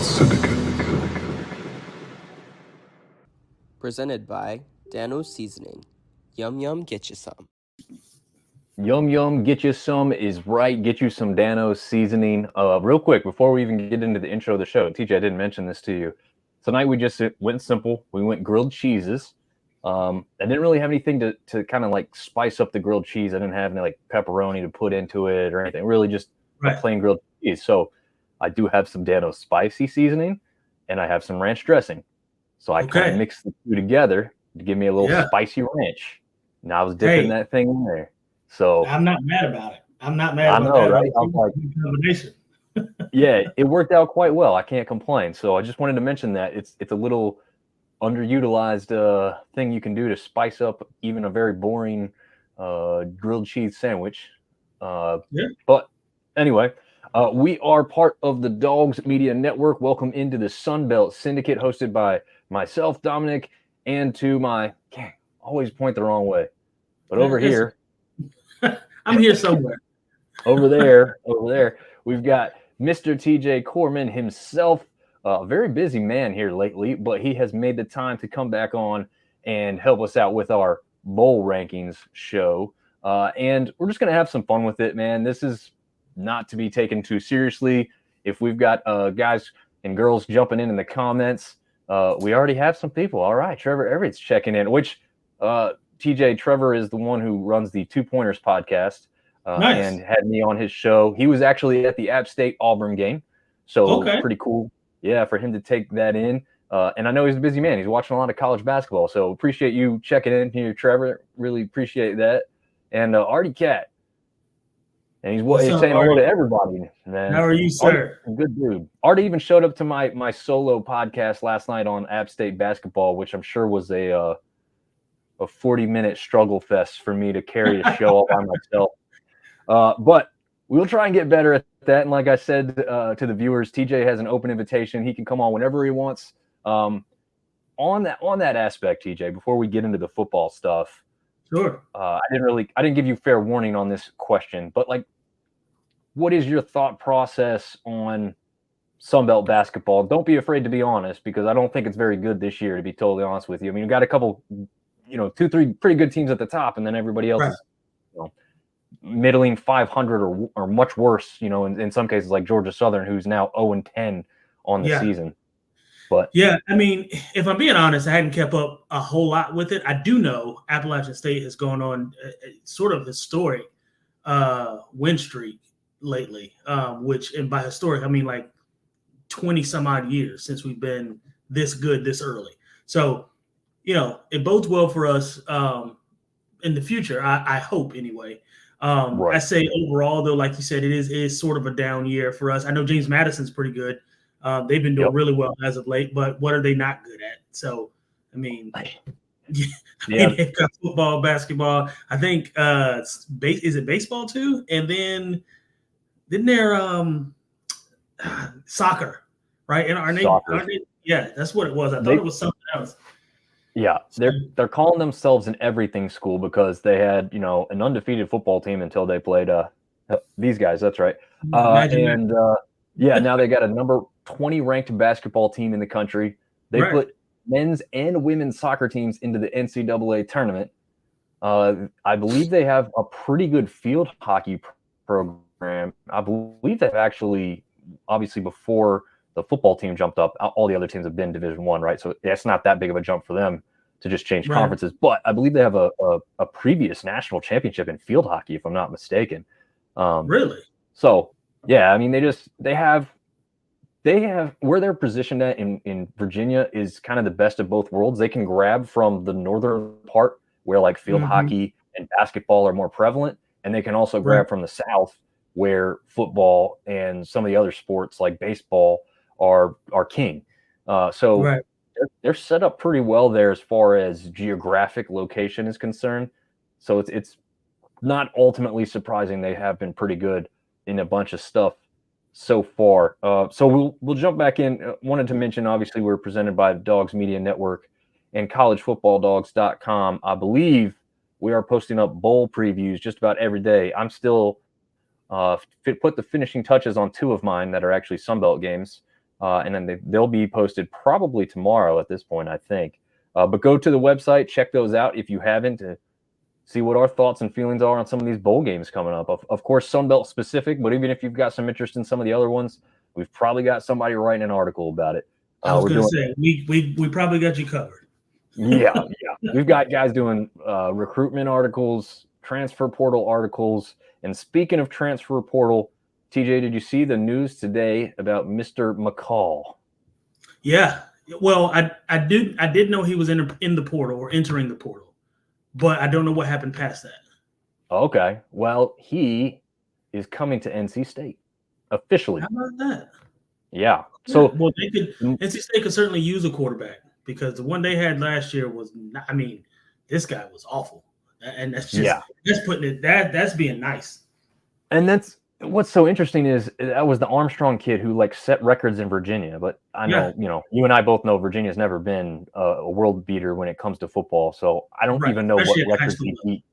Syndicate. Presented by Dano's Seasoning. Yum Yum, get you some. Yum Yum, get you some is right. Get you some Dano's Seasoning. Real quick, before we even get into the intro of the show, TJ, I didn't mention this to you. Tonight we just went simple. We went grilled cheeses. I didn't really have anything to kind of like spice up the grilled cheese. I didn't have any like pepperoni to put into it or anything. Really just a plain grilled cheese. So I do have some Dano's spicy seasoning and I have some ranch dressing. So I kind of mixed the two together to give me a little spicy ranch. And I was dipping that thing in there. So I'm not mad about it. I'm not mad about that. Right? I was like, combination. Yeah, it worked out quite well. I can't complain. So I just wanted to mention that it's a little underutilized thing you can do to spice up even a very boring grilled cheese sandwich. But anyway, we are part of the Dogs Media Network. Welcome into the Sunbelt Syndicate, hosted by myself, Dominick, and to my always point the wrong way. But over here, I'm here somewhere. over there, we've got Mr. TJ Corman himself. A very busy man here lately, but he has made the time to come back on and help us out with our bowl rankings show. And we're just going to have some fun with it, man. This is not to be taken too seriously. If we've got guys and girls jumping in the comments, we already have some people. All right, Trevor Everett's checking in, which TJ, Trevor is the one who runs the Two Pointers podcast and had me on his show. He was actually at the App State Auburn game, so pretty cool. Yeah, for him to take that in. And I know he's a busy man. He's watching a lot of college basketball. So appreciate you checking in here, Trevor. Really appreciate that. And Artie Cat. And he's saying hello to everybody, man. How are you, sir? Artie, good dude. Artie even showed up to my solo podcast last night on App State basketball, which I'm sure was a 40-minute struggle fest for me to carry a show all by myself. But we'll try and get better at that. And like I said to the viewers, TJ has an open invitation. He can come on whenever he wants. On that aspect, TJ, before we get into the football stuff, sure. I didn't give you fair warning on this question, but like, what is your thought process on Sunbelt basketball? Don't be afraid to be honest, because I don't think it's very good this year, to be totally honest with you. I mean, you've got a couple, 2-3 pretty good teams at the top, and then everybody else is, middling 500 or much worse, in some cases like Georgia Southern, who's now 0-10 on the season. But yeah, I mean, if I'm being honest, I hadn't kept up a whole lot with it. I do know Appalachian State has gone on a sort of historic win streak lately, which, and by historic, I mean like 20 some odd years since we've been this good this early. So, it bodes well for us in the future, I hope anyway. I say overall, though, like you said, it is sort of a down year for us. I know James Madison's pretty good. They've been doing really well as of late, but what are they not good at? So, I mean, they've got football, basketball. I think is it baseball too? And then they're soccer, right? And are they? Yeah, that's what it was. I thought it was something else. Yeah, they're calling themselves an everything school because they had, an undefeated football team until they played these guys. That's right. Now they got a number 20 ranked basketball team in the country. They put men's and women's soccer teams into the NCAA tournament. I believe they have a pretty good field hockey program. I believe they've actually, obviously before the football team jumped up, all the other teams have been Division I, right? So it's not that big of a jump for them to just change conferences. But I believe they have a previous national championship in field hockey, if I'm not mistaken. Really? So yeah, I mean, they have where they're positioned at in Virginia is kind of the best of both worlds. They can grab from the northern part where like field hockey and basketball are more prevalent, and they can also grab from the south where football and some of the other sports like baseball are king. So they're set up pretty well there as far as geographic location is concerned. So it's not ultimately surprising. They have been pretty good in a bunch of stuff so far. So we'll jump back in. Wanted to mention, obviously, we're presented by the Dogs Media Network and collegefootballdogs.com. I believe we are posting up bowl previews just about every day. I'm still put the finishing touches on 2 of mine that are actually Sunbelt games. and then they'll be posted probably tomorrow at this point, I think. But go to the website, check those out if you haven't, to see what our thoughts and feelings are on some of these bowl games coming up. Of course, Sunbelt specific, but even if you've got some interest in some of the other ones, we've probably got somebody writing an article about it. I was going to say, we probably got you covered. Yeah. We've got guys doing recruitment articles, transfer portal articles. And speaking of transfer portal, TJ, did you see the news today about Mr. McCall? Yeah. Well, I did know he was in the portal or entering the portal, but I don't know what happened past that. Okay. Well, he is coming to NC State officially. How about that? Yeah. So, well, NC State could certainly use a quarterback, because the one they had last year was not, I mean, this guy was awful. And that's just that's putting it that's being nice. And that's what's so interesting is that was the Armstrong kid who like set records in Virginia. But I know, you and I both know Virginia's never been a world beater when it comes to football. So I don't even know what records he beat.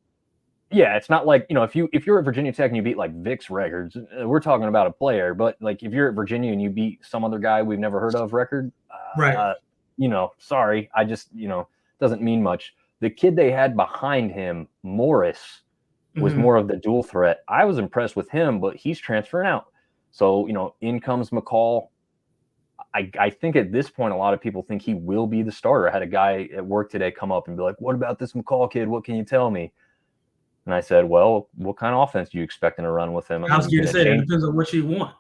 Yeah, it's not like, if you're at Virginia Tech and you beat like Vic's records, we're talking about a player. But like if you're at Virginia and you beat some other guy we've never heard of record, sorry, I just, doesn't mean much. The kid they had behind him, Morris, was more of the dual threat. I was impressed with him, but he's transferring out. So, in comes McCall. I think at this point, a lot of people think he will be the starter. I had a guy at work today come up and be like, "What about this McCall kid? What can you tell me?" And I said, "Well, what kind of offense do you expect to run with him?" I was going to say, it depends on what you want.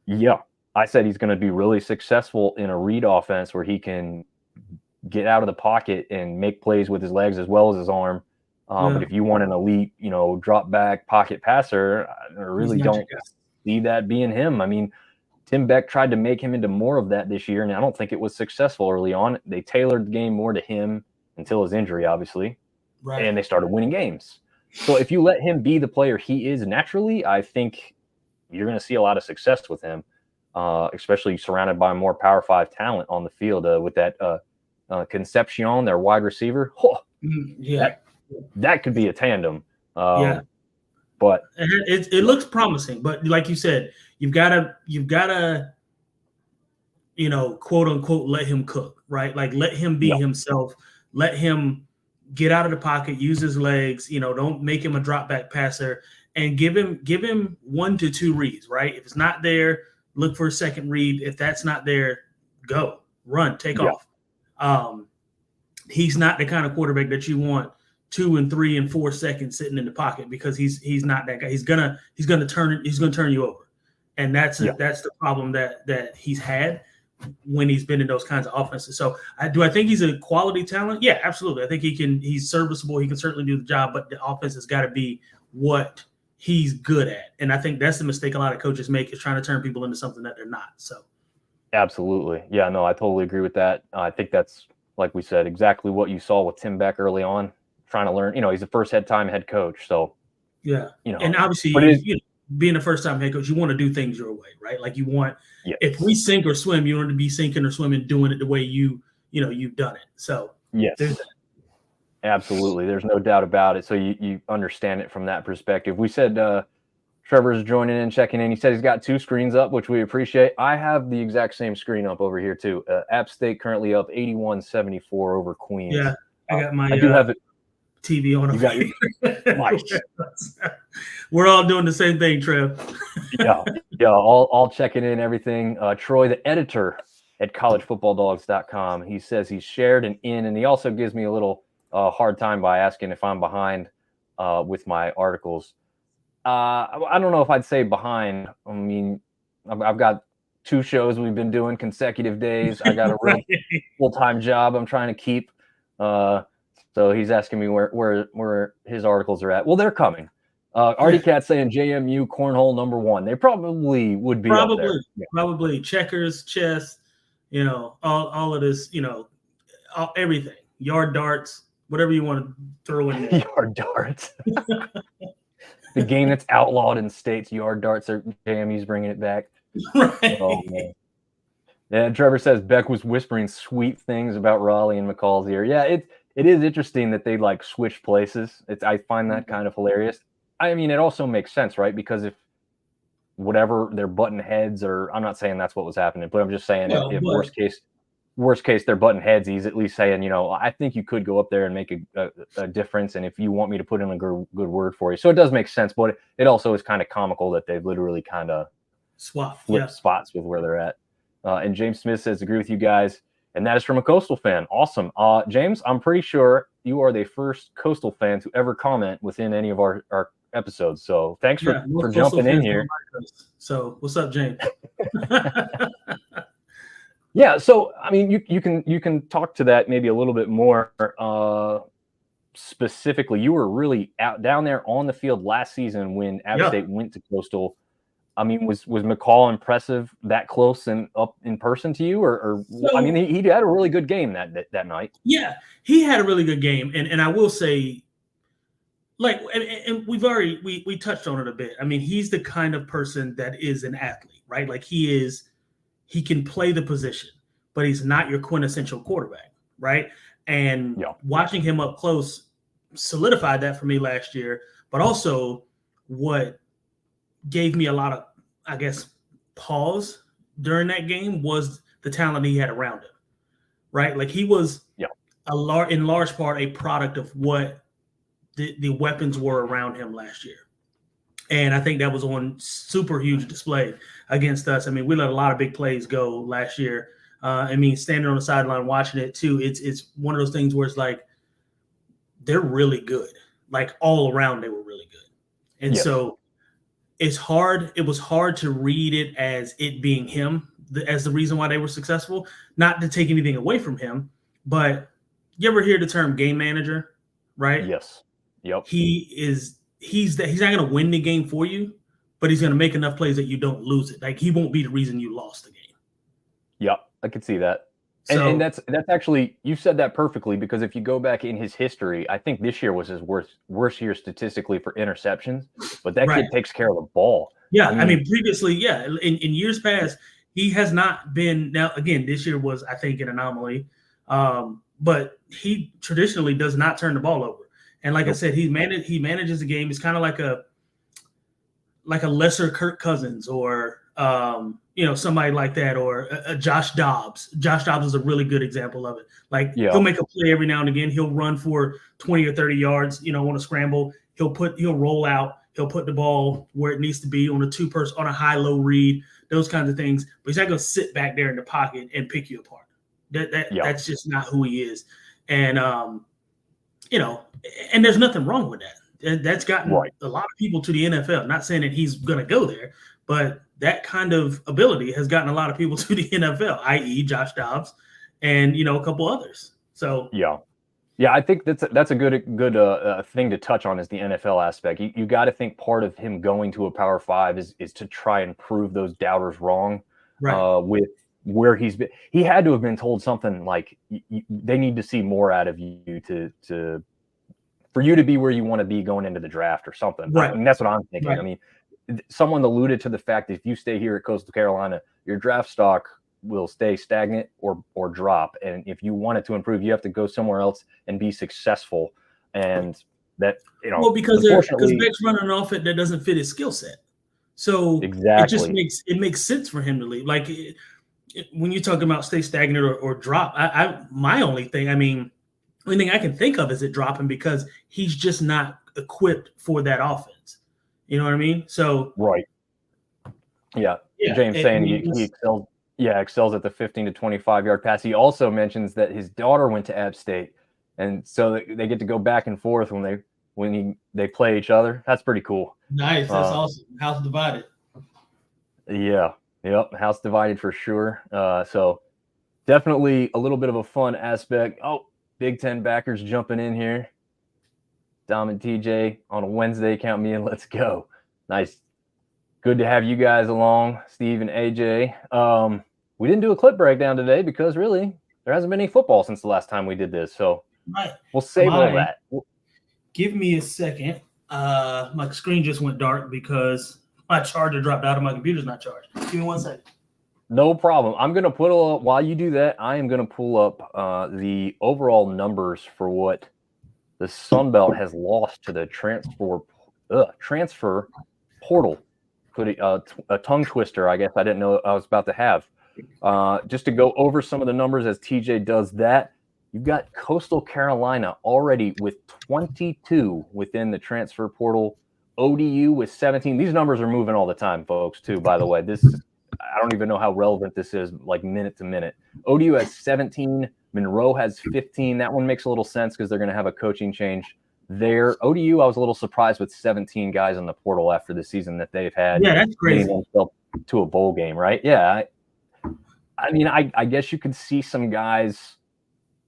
Yeah. I said he's going to be really successful in a read offense where he can get out of the pocket and make plays with his legs as well as his arm. But if you want an elite, drop back pocket passer, I really don't see that being him. I mean, Tim Beck tried to make him into more of that this year, and I don't think it was successful early on. They tailored the game more to him until his injury, obviously, and they started winning games. So if you let him be the player he is naturally, I think you're going to see a lot of success with him, especially surrounded by more Power 5 talent on the field with that Concepcion, their wide receiver. That could be a tandem. But it looks promising. But like you said, you've got to quote unquote let him cook, right? Like let him be himself. Let him get out of the pocket, use his legs. Don't make him a drop back passer, and give him 1 to 2 reads, right? If it's not there, look for a second read. If that's not there, go, run, take off. He's not the kind of quarterback that you want 2 and 3 and 4 seconds sitting in the pocket, because he's not that guy. He's gonna turn you over, and that's the problem that he's had when he's been in those kinds of offenses. So I think he's a quality talent? Yeah, absolutely. I think he's serviceable. He can certainly do the job, but the offense has got to be what he's good at. And I think that's the mistake a lot of coaches make, is trying to turn people into something that they're not. So absolutely. Yeah, no, I totally agree with that. I think that's, like we said, exactly what you saw with Tim Beck early on, trying to learn. He's the first-time head coach. So, and obviously, being a first-time head coach, you want to do things your way, right? Like you want, if we sink or swim, you want to be sinking or swimming, doing it the way you've done it. So yes, absolutely. There's no doubt about it. So you understand it from that perspective. We said Trevor's joining in, checking in. He said he's got 2 screens up, which we appreciate. I have the exact same screen up over here too. App State currently up 81-74 over Queens. Yeah, I got my. I do have it. TV on. You got nice. We're all doing the same thing, Trev. all checking in everything. Troy, the editor at collegefootballdogs.com, he says he's shared and in, and he also gives me a little hard time by asking if I'm behind with my articles. I don't know if I'd say behind. I mean, I've got 2 shows we've been doing consecutive days. I got a real full-time job I'm trying to keep. So he's asking me where his articles are at. Well, they're coming. Artie Cat saying JMU cornhole #1. They probably would be probably up there. Probably checkers, chess, all of this, everything, yard darts, whatever you want to throw in there. Yard darts. The game that's outlawed in states, yard darts. JMU's bringing it back. Right. Oh man. Yeah, Trevor says Beck was whispering sweet things about Raleigh in McCall's ear. Yeah, it is interesting that they like switch places. I find that kind of hilarious. I mean, it also makes sense, right? Because if whatever they're button heads, or I'm not saying that's what was happening, but I'm just saying if worst case they're button heads, he's at least saying, I think you could go up there and make a difference, and if you want me to put in a good word for you. So it does make sense, but it also is kind of comical that they've literally kind of flipped spots with where they're at. And James Smith says, agree with you guys, and that is from a Coastal fan. Awesome. James, I'm pretty sure you are the first Coastal fan to ever comment within any of our episodes. So thanks for jumping in here. So what's up, James? Yeah. So, I mean, you can talk to that maybe a little bit more specifically. You were really out down there on the field last season when App State went to Coastal. I mean, was McCall impressive that close and up in person to you, or I mean, he had a really good game that night. Yeah, he had a really good game, and I will say, like, and we've already we touched on it a bit. I mean, he's the kind of person that is an athlete, right? Like he can play the position, but he's not your quintessential quarterback, right? And watching him up close solidified that for me last year, but also what gave me a lot of, I guess, pause during that game was the talent he had around him, right? Like he was in large part a product of what the weapons were around him last year. And I think that was on super huge display against us. I mean, we let a lot of big plays go last year. I mean, standing on the sideline watching it too, it's one of those things where it's like, they're really good. Like all around, they were really good. And so it was hard to read it as it being him, as the reason why they were successful. Not to take anything away from him, but you ever hear the term game manager, right? Yes. Yep. He's not going to win the game for you, but he's going to make enough plays that you don't lose it. Like he won't be the reason you lost the game. Yep, I could see that. And that's actually, you said that perfectly, because if you go back in his history, I think this year was his worst year statistically for interceptions, but that kid takes care of the ball. Yeah, I mean previously, in years past, he has not been. Now, again, this year was, I think, an anomaly, but he traditionally does not turn the ball over. And like I said, he manages the game. He's kind of like a lesser Kirk Cousins or somebody like that, or a Josh Dobbs. Josh Dobbs is a really good example of it. Like he'll make a play every now and again. He'll run for 20 or 30 yards, on a scramble. He'll roll out. He'll put the ball where it needs to be on a two-person, on a high-low read, those kinds of things. But he's not going to sit back there in the pocket and pick you apart. That's just not who he is. And, and there's nothing wrong with that. And that's gotten a lot of people to the NFL. Not saying that he's going to go there, but that kind of ability has gotten a lot of people to the NFL, i.e. Josh Dobbs and, a couple others. So Yeah, I think that's a good thing to touch on, is the NFL aspect. You got to think part of him going to a Power 5 is to try and prove those doubters wrong. With where he's been. He had to have been told something like, they need to see more out of you for you to be where you want to be going into the draft or something. I mean, that's what I'm thinking. I mean, someone alluded to the fact that if you stay here at Coastal Carolina, your draft stock will stay stagnant or drop. And if you want it to improve, you have to go somewhere else and be successful. And that, because Beck's running off it that doesn't fit his skill set. So it makes sense for him to leave. Like when you're talking about stay stagnant or drop, my only thing I can think of is it dropping because he's just not equipped for that offense. You know what I mean? So James saying he excels. Yeah, excels at the 15 to 25 yard pass. He also mentions that his daughter went to App State, and so they get to go back and forth when they play each other. That's pretty cool. Nice, that's awesome. House divided. Yeah, house divided for sure. So definitely a little bit of a fun aspect. Oh, Big Ten backers jumping in here. Dominick TJ on a Wednesday, count me in. Let's go. Nice. Good to have you guys along, Steve and AJ. We didn't do a clip breakdown today because really there hasn't been any football since the last time we did this. So we'll save all that. Give me a second. My screen just went dark because my charger dropped out of my computer's not charged. Give me 1 second. No problem. I'm going to while you do that, I am going to pull up the overall numbers for what the Sun Belt has lost to the transfer portal a tongue twister, I guess I didn't know I was about to have. Just to go over some of the numbers as TJ does that, you've got Coastal Carolina already with 22 within the transfer portal. ODU with 17. These numbers are moving all the time, folks, too, by the way. I don't even know how relevant this is, like minute to minute. ODU has 17. Monroe has 15. That one makes a little sense because they're going to have a coaching change there. ODU, I was a little surprised with 17 guys on the portal after the season that they've had. Yeah, that's crazy. To a bowl game, right? Yeah. I mean, I guess you could see some guys,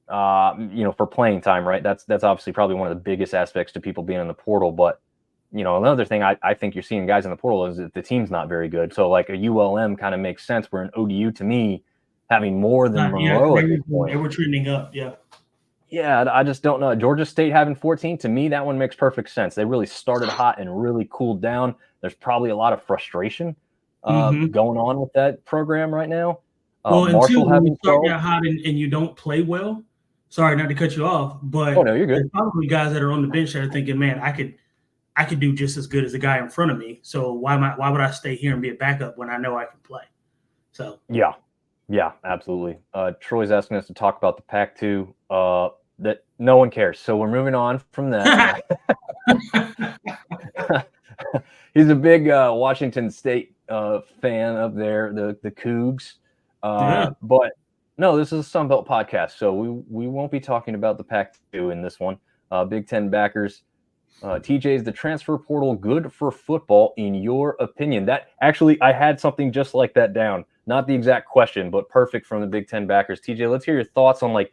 for playing time, right? That's obviously probably one of the biggest aspects to people being in the portal. But, another thing I think you're seeing guys in the portal is that the team's not very good. So, like, a ULM kind of makes sense, where an ODU, to me, having more than Monroe at this point. They were trending up, yeah. Yeah, I just don't know. Georgia State having 14, to me, that one makes perfect sense. They really started hot and really cooled down. There's probably a lot of frustration going on with that program right now. Well, until you start out hot and you don't play well, sorry not to cut you off, but no, you're good. There's probably guys that are on the bench that are thinking, man, I could do just as good as the guy in front of me. So why would I stay here and be a backup when I know I can play? So yeah, absolutely. Troy's asking us to talk about the Pac-2. That no one cares. So we're moving on from that. He's a big Washington State fan up there, the Cougs. But no, this is a Sun Belt podcast, so we won't be talking about the Pac-2 in this one. Big Ten backers. TJ, is the transfer portal good for football in your opinion? That actually, I had something just like that down. Not the exact question, but perfect from the Big Ten backers. TJ, let's hear your thoughts on, like,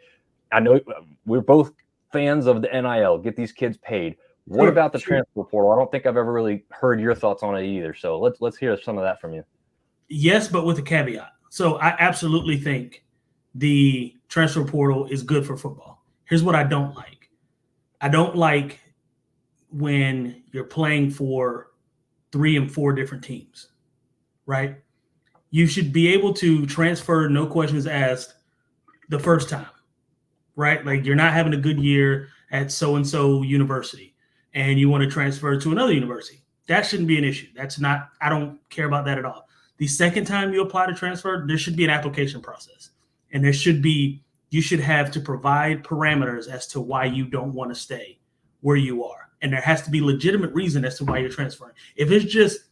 I know we're both fans of the NIL. Get these kids paid. What about the transfer portal? I don't think I've ever really heard your thoughts on it either. So let's hear some of that from you. Yes, but with a caveat. So I absolutely think the transfer portal is good for football. Here's what I don't like. I don't like when you're playing for 3 and 4 different teams, right? You should be able to transfer, no questions asked, the first time, right? Like, you're not having a good year at so-and-so university and you want to transfer to another university. That shouldn't be an issue. I don't care about that at all. The second time you apply to transfer, there should be an application process. And you should have to provide parameters as to why you don't want to stay where you are. And there has to be legitimate reason as to why you're transferring. If it's just,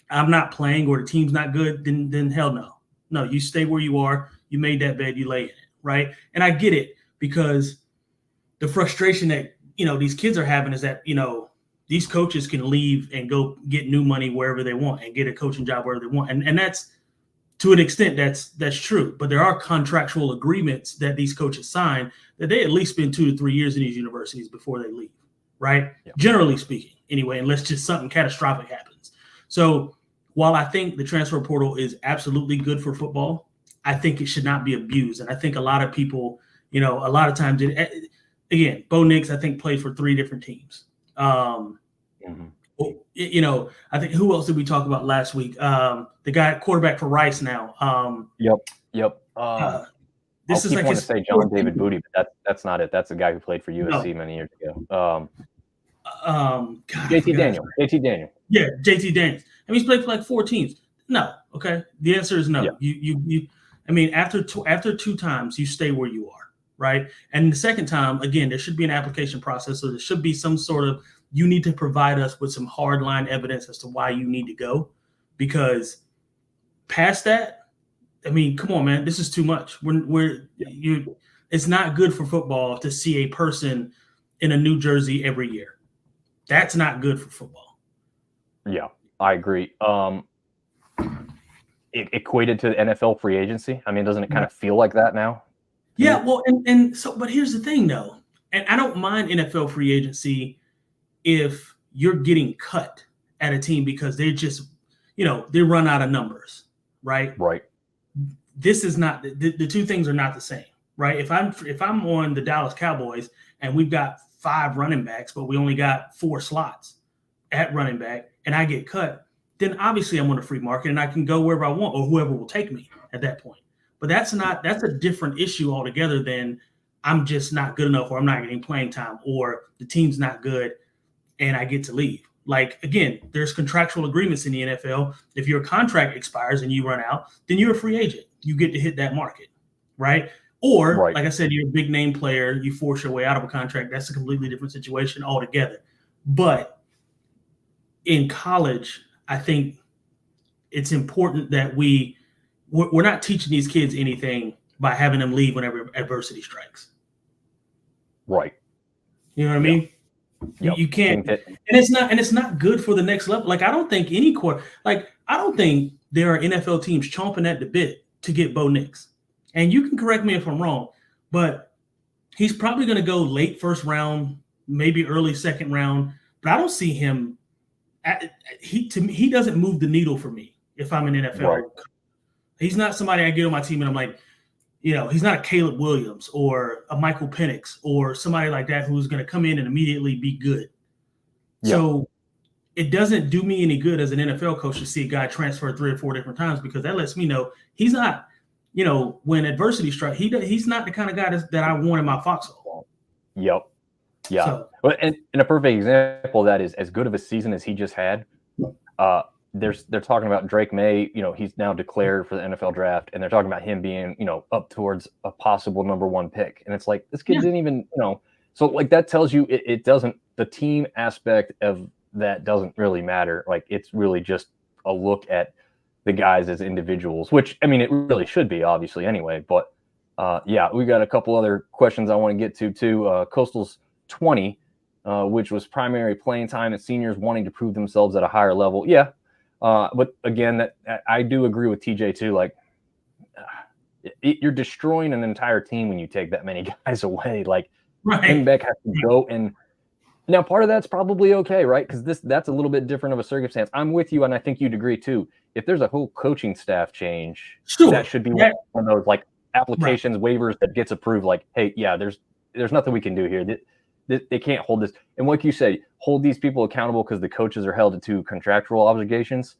I'm not playing or the team's not good, then hell no. No, you stay where you are. You made that bed, you lay in it, right? And I get it, because the frustration that, these kids are having is that, these coaches can leave and go get new money wherever they want and get a coaching job wherever they want. And that's, to an extent, that's true. But there are contractual agreements that these coaches sign that they at least spend 2 to 3 years in these universities before they leave, right? Yeah. Generally speaking, anyway, unless just something catastrophic happens. So while I think the transfer portal is absolutely good for football, I think it should not be abused. And I think a lot of people, a lot of times, again, Bo Nix, I think, played for 3 different teams. I think, who else did we talk about last week? The guy quarterback for Rice now. Yep. This is like to say John David Booty, but that's not it. That's the guy who played for USC many years ago. JT Daniel. Yeah, JT Daniels. I mean, he's played for like 4 teams. No, okay. The answer is no. Yeah. You. I mean, after 2 times, you stay where you are, right? And the second time, again, there should be an application process. So there should be some sort of, you need to provide us with some hardline evidence as to why you need to go, because past that, I mean, come on, man, this is too much. It's not good for football to see a person in a new jersey every year. That's not good for football. Yeah, I agree. It equated to the NFL free agency. I mean, doesn't it kind of feel like that now? Yeah, well, and so, but here's the thing, though, and I don't mind NFL free agency if you're getting cut at a team because they just, they run out of numbers, right? Right. This is not, the 2 things are not the same, right? If I'm on the Dallas Cowboys and we've got 5 running backs, but we only got 4 slots at running back and I get cut, then obviously I'm on a free market and I can go wherever I want or whoever will take me at that point. But that's a different issue altogether than I'm just not good enough or I'm not getting playing time or the team's not good and I get to leave. Like, again, there's contractual agreements in the NFL. If your contract expires and you run out, then you're a free agent. You get to hit that market, right? Or, like I said, you're a big name player. You force your way out of a contract. That's a completely different situation altogether. But in college, I think it's important that we're not teaching these kids anything by having them leave whenever adversity strikes. Right. You know what I mean? Yep. You can't, and it's not good for the next level. Like, I don't think there are NFL teams chomping at the bit to get Bo Nix. And you can correct me if I'm wrong, but he's probably going to go late first round, maybe early second round. But I don't see him. He doesn't move the needle for me if I'm an NFL. Right. He's not somebody I get on my team and I'm like, he's not a Caleb Williams or a Michael Penix or somebody like that who's going to come in and immediately be good. Yep. So it doesn't do me any good as an NFL coach to see a guy transfer 3 or 4 different times, because that lets me know he's not, when adversity strikes, he's not the kind of guy that I want in my foxhole. Yep. Yeah. So, and a perfect example of that is, as good of a season as he just had, they're talking about Drake May, he's now declared for the NFL draft, and they're talking about him being, up towards a possible number 1 pick. And it's like, this kid didn't even, so like that tells you it doesn't, the team aspect of that doesn't really matter. Like, it's really just a look at the guys as individuals, which, I mean, it really should be, obviously, anyway. But we got a couple other questions I want to get to too. Coastal's 20, which was primary playing time and seniors wanting to prove themselves at a higher level. Yeah. But again, that I do agree with TJ too. Like, you're destroying an entire team when you take that many guys away. Like, King Beck has to go, and now part of that's probably okay, right? Because that's a little bit different of a circumstance. I'm with you, and I think you'd agree too. If there's a whole coaching staff change, that should be one of those like applications, waivers that gets approved. Like, hey, there's nothing we can do here. They can't hold this. And like you say, hold these people accountable because the coaches are held to contractual obligations.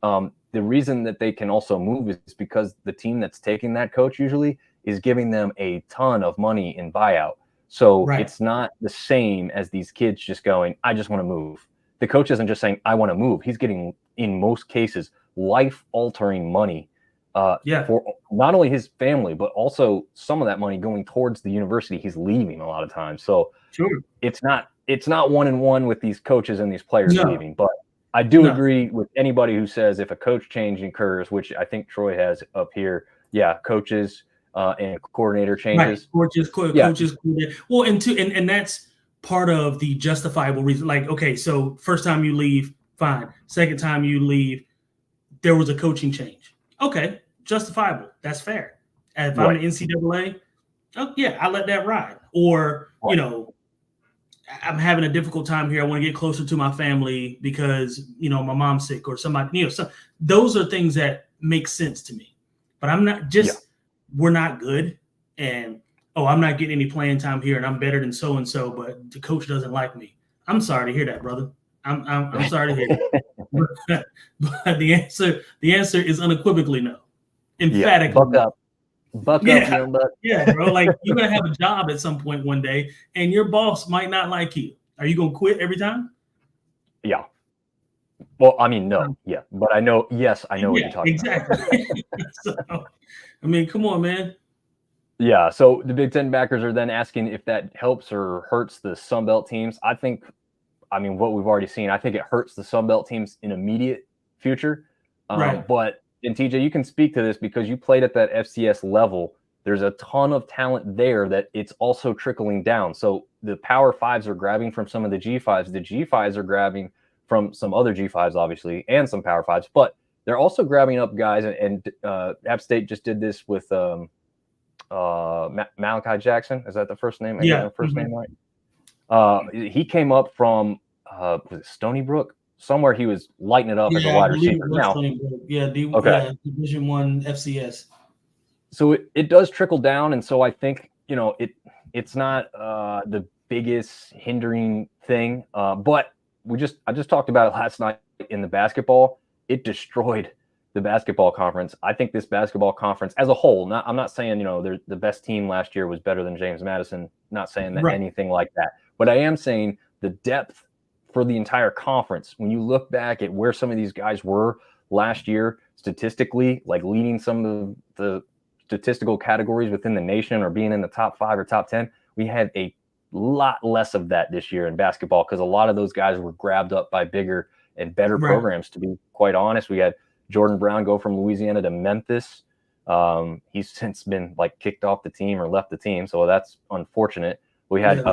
The reason that they can also move is because the team that's taking that coach usually is giving them a ton of money in buyout. So it's not the same as these kids just going, I just want to move. The coach isn't just saying, I want to move. He's getting, in most cases, life-altering money for not only his family, but also some of that money going towards the university he's leaving a lot of times. So it's not 1-on-1 with these coaches and these players leaving. But I do agree with anybody who says if a coach change occurs, which I think Troy has up here, coaches and coordinator changes. Coaches. Well, and that's part of the justifiable reason. Like, okay, so first time you leave, fine. Second time you leave, there was a coaching change. Okay, justifiable. That's fair. And if I'm an NCAA, I let that ride. Or, I'm having a difficult time here. I want to get closer to my family because, my mom's sick or somebody, so those are things that make sense to me. But I'm not just, we're not good. And, I'm not getting any playing time here and I'm better than so-and-so, but the coach doesn't like me. I'm sorry to hear that, brother. I'm sorry to hear that. But the answer is unequivocally no. Emphatically. Buck up, young buck. Yeah, bro. Like, you're gonna have a job at some point one day, and your boss might not like you. Are you gonna quit every time? Yeah. Well, I mean, no. Yeah, but I know. Yes, I know what you're talking about. So, I mean, come on, man. Yeah. So the Big Ten backers are then asking if that helps or hurts the Sun Belt teams. What we've already seen, I think it hurts the Sun Belt teams in immediate future. But. And TJ, you can speak to this because you played at that FCS level. There's a ton of talent there that it's also trickling down. So the Power Fives are grabbing from some of the G5s. The G5s are grabbing from some other G5s, obviously, and some Power Fives. But they're also grabbing up guys. And App State just did this with Malachi Jackson. Is that the first name? First name right? He came up from was it Stony Brook? Somewhere he was lighting it up as a wide receiver. Division I FCS. So it does trickle down, and so I think it's not the biggest hindering thing. But I just talked about it last night in the basketball. It destroyed the basketball conference. I think this basketball conference as a whole. I'm not saying the best team last year was better than James Madison. Not saying that anything like that. But I am saying the depth for the entire conference, when you look back at where some of these guys were last year, statistically, like leading some of the statistical categories within the nation or being in the top 5 or top 10, we had a lot less of that this year in basketball because a lot of those guys were grabbed up by bigger and better programs, to be quite honest. We had Jordan Brown go from Louisiana to Memphis. He's since been like kicked off the team or left the team, so that's unfortunate. We had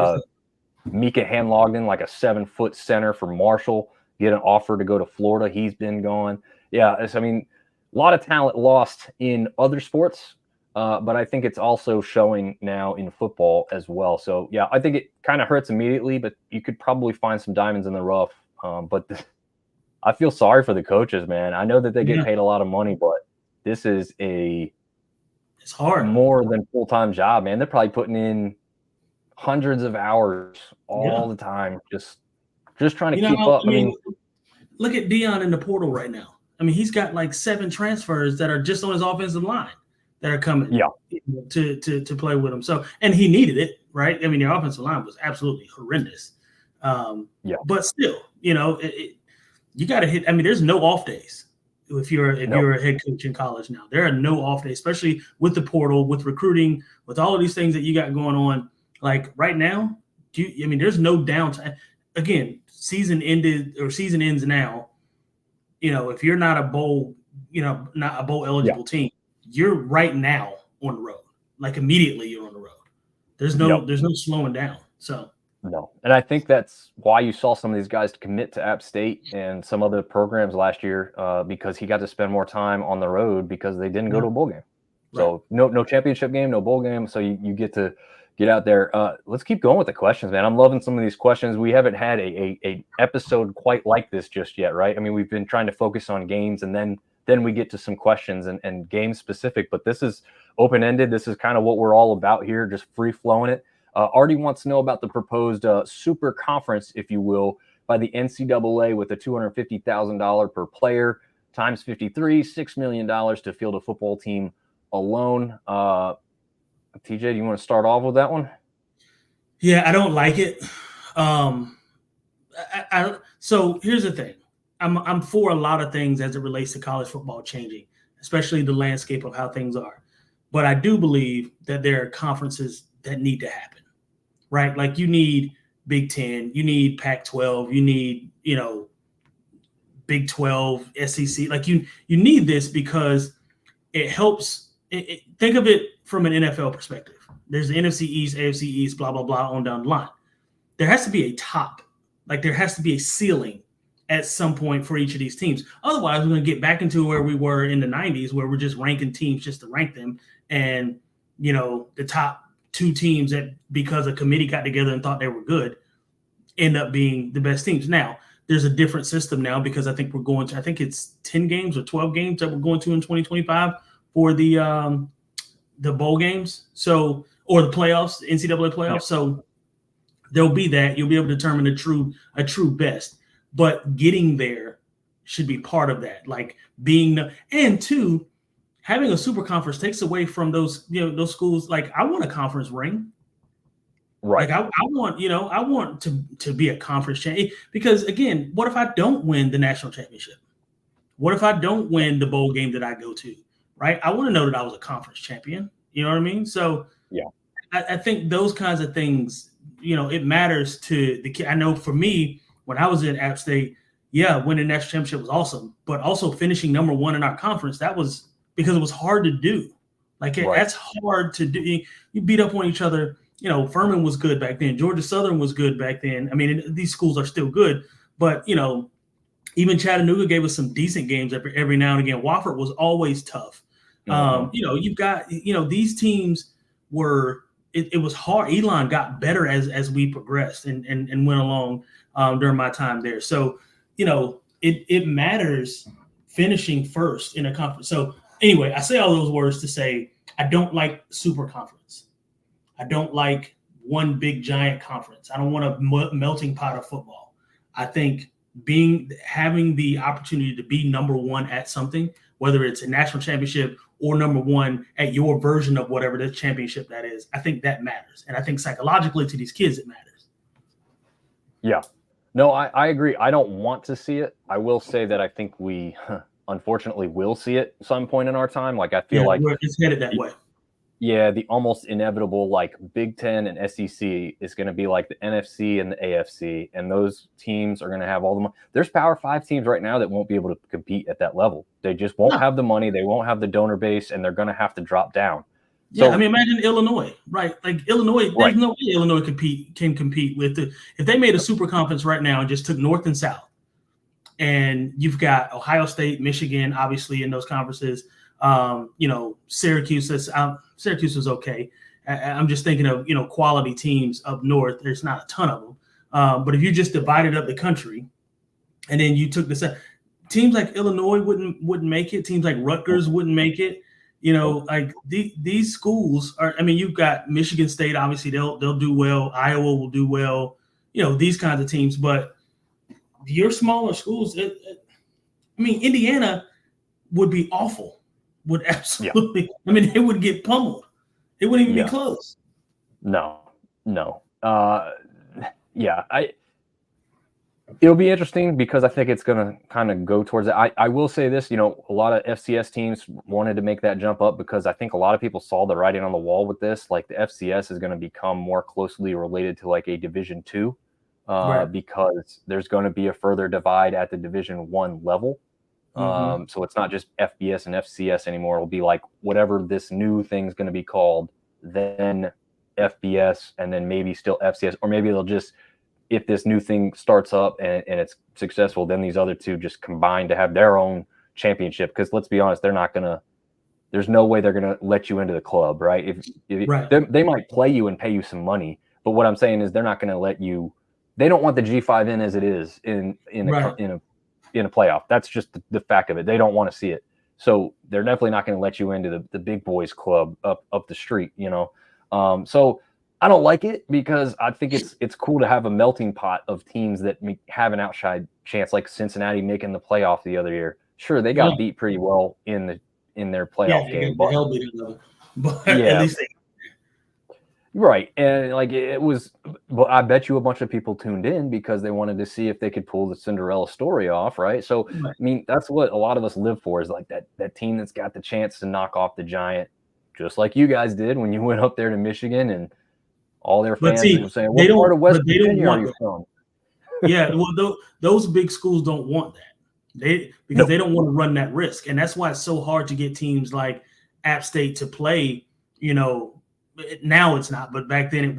Mika Hanlogden, like a 7-foot center for Marshall, get an offer to go to Florida. He's been gone. Yeah, I mean, a lot of talent lost in other sports, but I think it's also showing now in football as well. So, yeah, I think it kind of hurts immediately, but you could probably find some diamonds in the rough. I feel sorry for the coaches, man. I know that they get paid a lot of money, but this is it's hard, more than full-time job, man. They're probably putting in hundreds of hours all the time, just trying to keep up. I mean, look at Dion in the portal right now. I mean, he's got like 7 transfers that are just on his offensive line that are coming to play with him. So, and he needed it, right? I mean, the offensive line was absolutely horrendous. But still, you know, you got to hit. I mean, there's no off days if you're a head coach in college now. There are no off days, especially with the portal, with recruiting, with all of these things that you got going on. Like right now, I mean, there's no downtime. Again, season ends now. You know, if you're not a bowl, not a bowl eligible team, you're right now on the road. Like immediately you're on the road. There's no slowing down. So no. And I think that's why you saw some of these guys commit to App State and some other programs last year, because he got to spend more time on the road because they didn't go to a bowl game. So no championship game, no bowl game. So you get to get out there. Let's keep going with the questions, man. I'm loving some of these questions. We haven't had a episode quite like this just yet, right? I mean, we've been trying to focus on games, and then we get to some questions and game specific. But this is open-ended. This is kind of what we're all about here, just free-flowing it. Artie wants to know about the proposed super conference, if you will, by the NCAA with a $250,000 per player times 53, $6 million to field a football team alone. TJ, do you want to start off with that one? Yeah, I don't like it. So here's the thing. I'm for a lot of things as it relates to college football changing, especially the landscape of how things are. But I do believe that there are conferences that need to happen, right? Like you need Big Ten, you need Pac-12, you need, Big 12, SEC. Like you need this because it helps. Think of it from an NFL perspective. There's the NFC East, AFC East, blah, blah, blah, on down the line. There has to be a top. Like there has to be a ceiling at some point for each of these teams. Otherwise, we're going to get back into where we were in the 90s, where we're just ranking teams just to rank them. And, the top 2 teams that, because a committee got together and thought they were good, end up being the best teams. Now, there's a different system now because I think it's 10 games or 12 games that we're going to in 2025 for the bowl games. So, or the playoffs, the NCAA playoffs. Yep. So there'll be that. You'll be able to determine a true best. But getting there should be part of that. Like and 2, having a super conference takes away from those schools. Like I want a conference ring. Right. Like I want to be a conference champion, because again, what if I don't win the national championship? What if I don't win the bowl game that I go to? Right. I want to know that I was a conference champion. You know what I mean? So yeah, I think those kinds of things, it matters to the kid. I know for me, when I was at App State, winning the national championship was awesome, but also finishing number 1 in our conference, that was because it was hard to do. Like that's hard to do. You beat up on each other. Furman was good back then. Georgia Southern was good back then. I mean, these schools are still good, but even Chattanooga gave us some decent games every now and again. Wofford was always tough. You've got, these teams were, it was hard. Elon got better as we progressed and went along during my time there. So, it matters finishing first in a conference. So anyway, I say all those words to say, I don't like super conference. I don't like one big giant conference. I don't want a melting pot of football. I think having the opportunity to be number 1 at something, whether it's a national championship or number 1 at your version of whatever the championship that is, I think that matters. And I think psychologically to these kids, it matters. Yeah. No, I agree. I don't want to see it. I will say that I think we unfortunately will see it some point in our time. Like I feel like it's headed that way. Yeah, the almost inevitable like Big Ten and SEC is going to be like the NFC and the AFC, and those teams are going to have all the money. There's Power 5 teams right now that won't be able to compete at that level. They just won't have the money. They won't have the donor base, and they're going to have to drop down. Yeah, so, I mean, imagine Illinois, right? Like Illinois, there's no way Illinois can compete with it. If they made a super conference right now and just took North and South, and you've got Ohio State, Michigan, obviously in those conferences. Syracuse. Syracuse is okay. I'm just thinking of quality teams up north. There's not a ton of them, but if you just divided up the country, and then you took this, teams like Illinois wouldn't make it. Teams like Rutgers wouldn't make it. Like these schools are. I mean, you've got Michigan State. Obviously, they'll do well. Iowa will do well. These kinds of teams, but your smaller schools. Indiana would be awful. Would absolutely. Yeah. I mean, they would get pummeled. It wouldn't even be close. No. It'll be interesting because I think it's going to kind of go towards it. I will say this, a lot of FCS teams wanted to make that jump up because I think a lot of people saw the writing on the wall with this. Like the FCS is going to become more closely related to like a Division II because there's going to be a further divide at the Division I level. So it's not just FBS and FCS anymore. It'll be like whatever this new thing's going to be called, then FBS, and then maybe still FCS, or maybe they'll just, if this new thing starts up and it's successful, then these other two just combine to have their own championship. Because let's be honest, there's no way they're going to let you into the club, right? They might play you and pay you some money, but what I'm saying is they're not going to let you. They don't want the G5 in as it is in a playoff. That's just the fact of it. They don't want to see it. So they're definitely not going to let you into the big boys club up the street, So I don't like it because I think it's cool to have a melting pot of teams that have an outside chance, like Cincinnati making the playoff the other year. Sure, they got beat pretty well in their playoff game. But at least they. Right. And like it was, well, I bet you a bunch of people tuned in because they wanted to see if they could pull the Cinderella story off. Right. So, I mean, that's what a lot of us live for is like that team that's got the chance to knock off the giant, just like you guys did when you went up there to Michigan and all their fans were saying, what part of West Virginia are you from? Yeah. Well, those big schools don't want that. Because they don't want to run that risk. And that's why it's so hard to get teams like App State to play, now it's not, but back then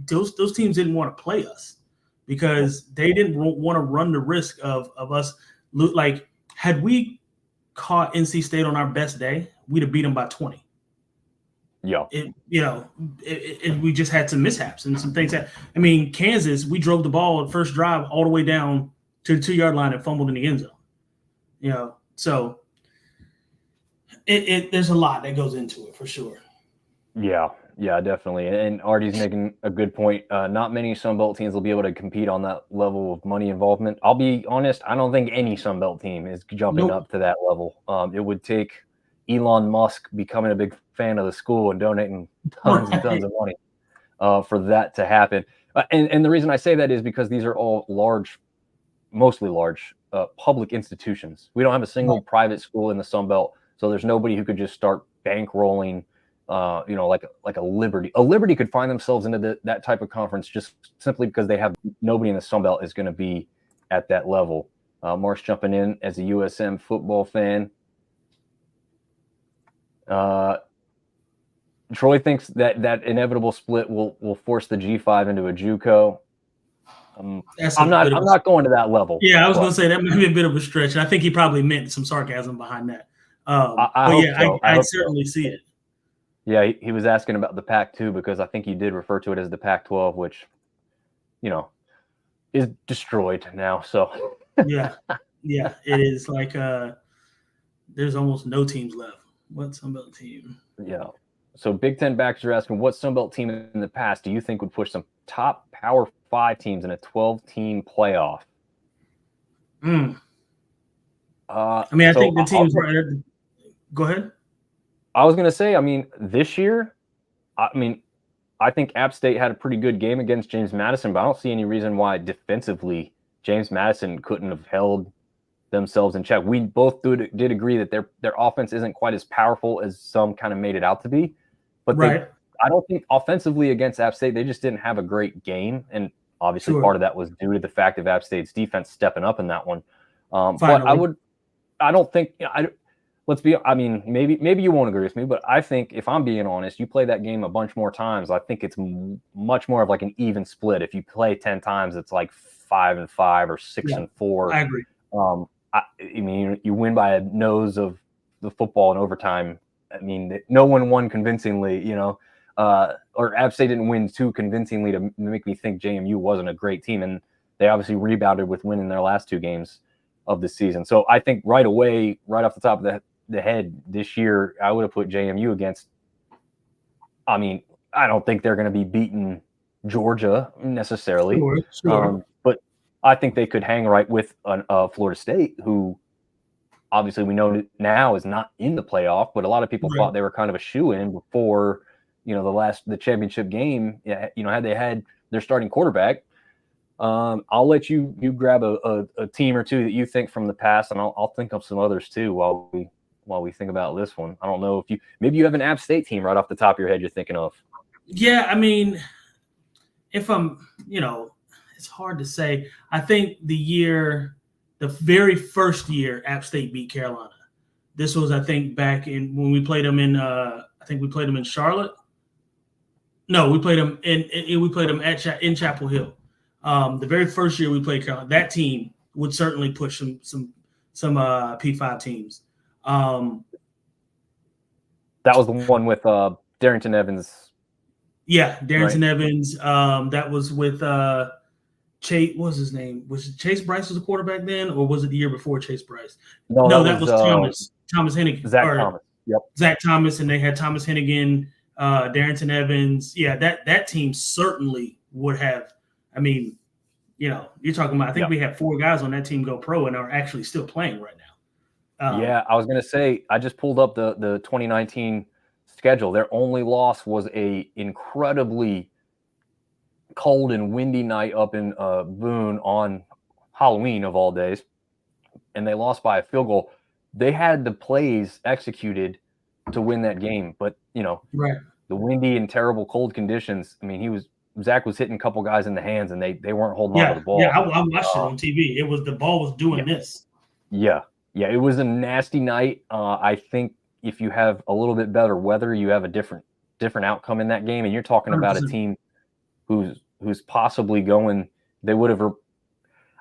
those teams didn't want to play us because they didn't want to run the risk of us. Like had we caught NC State on our best day, we'd have beat them by 20. Yeah, we just had some mishaps and some things Kansas, we drove the ball at first drive all the way down to the 2-yard line and fumbled in the end zone. So there's a lot that goes into it for sure. Yeah, definitely. And Artie's making a good point. Not many Sunbelt teams will be able to compete on that level of money involvement. I'll be honest, I don't think any Sunbelt team is jumping up to that level. It would take Elon Musk becoming a big fan of the school and donating tons and tons of money for that to happen. And the reason I say that is because these are all mostly large public institutions. We don't have a single private school in the Sunbelt, so there's nobody who could just start bankrolling. Like a Liberty. A Liberty could find themselves into that type of conference just simply because they have nobody in the Sun Belt is going to be at that level. Marsh jumping in as a USM football fan. Troy thinks that inevitable split will force the G5 into a JUCO. I'm not going to that level. Yeah, I was going to say that might be a bit of a stretch. And I think he probably meant some sarcasm behind that. I certainly see it. Yeah, he was asking about the Pac-2 because I think he did refer to it as the Pac-12, which, is destroyed now. So yeah, it is like there's almost no teams left. What Sunbelt team? Yeah. So Big Ten backers are asking, what Sunbelt team in the past do you think would push some top Power 5 teams in a 12-team playoff? I think the teams were. Go ahead. I was going to say, this year, I I think App State had a pretty good game against James Madison, but I don't see any reason why defensively James Madison couldn't have held themselves in check. We both did agree that their offense isn't quite as powerful as some kind of made it out to be, but I don't think offensively against App State they just didn't have a great game, and obviously part of that was due to the fact of App State's defense stepping up in that one. But I don't think maybe you won't agree with me, but I think if I'm being honest, you play that game a bunch more times, I think it's much more of like an even split. If you play 10 times, it's like 5-5 or 6-4. I agree. I mean, you win by a nose of the football in overtime. I mean, no one won convincingly, or App State didn't win too convincingly to make me think JMU wasn't a great team. And they obviously rebounded with winning their last 2 games of the season. So I think right away, right off the top of the head this year, I would have put JMU against. I mean, I don't think they're going to be beating Georgia necessarily. Sure. But I think they could hang right with Florida State, who obviously we know now is not in the playoff, but a lot of people thought they were kind of a shoe-in before, the championship game. Had they had their starting quarterback. I'll let you grab a team or two that you think from the past, and I'll think of some others too while we think about this one. I don't know if maybe you have an App State team right off the top of your head you're thinking of. Yeah, I mean, if I'm, it's hard to say. I think the very first year App State beat Carolina. This was, I think, back when we played them in. I think we played them in Charlotte. No, we played them in Chapel Hill. The very first year we played Carolina, that team would certainly push some P5 teams. That was the one with Darrington Evans. Yeah, Darrington Evans. That was with Chase. What was his name? Was it Chase Bryce was the quarterback then, or was it the year before Chase Bryce? No, that was Thomas Hennigan. Thomas. Yep. Zach Thomas, and they had Thomas Hennigan, Darrington Evans. Yeah, that team certainly would have. I mean, you're talking about. I think we had 4 guys on that team go pro and are actually still playing right now. Yeah, I was going to say I just pulled up the 2019 schedule. Their only loss was a incredibly cold and windy night up in Boone on Halloween of all days, and they lost by a field goal. They had the plays executed to win that game, but the windy and terrible cold conditions. I mean, Zach was hitting a couple guys in the hands, and they weren't holding on to the ball. Yeah, I watched it on TV. It was the ball was doing this. Yeah, it was a nasty night. I think if you have a little bit better weather, you have a different outcome in that game. And you're talking about 100%. A team who's possibly going. They would have.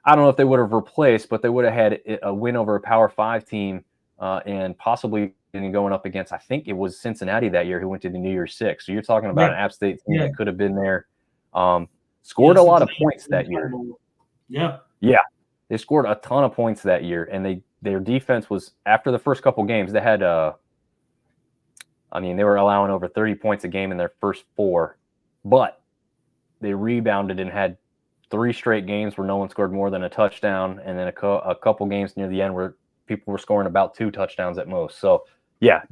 I don't know if they would have replaced, but they would have had a win over a Power 5 team, and possibly going up against. I think it was Cincinnati that year who went to the New Year's Six. So you're talking about an App State team that could have been there. Scored a lot of points that year. Yeah, they scored a ton of points that year, and their defense was, after the first couple games, they had they were allowing over 30 points a game in their first 4, but they rebounded and had 3 straight games where no one scored more than a touchdown, and then a couple games near the end where people were scoring about 2 touchdowns at most. So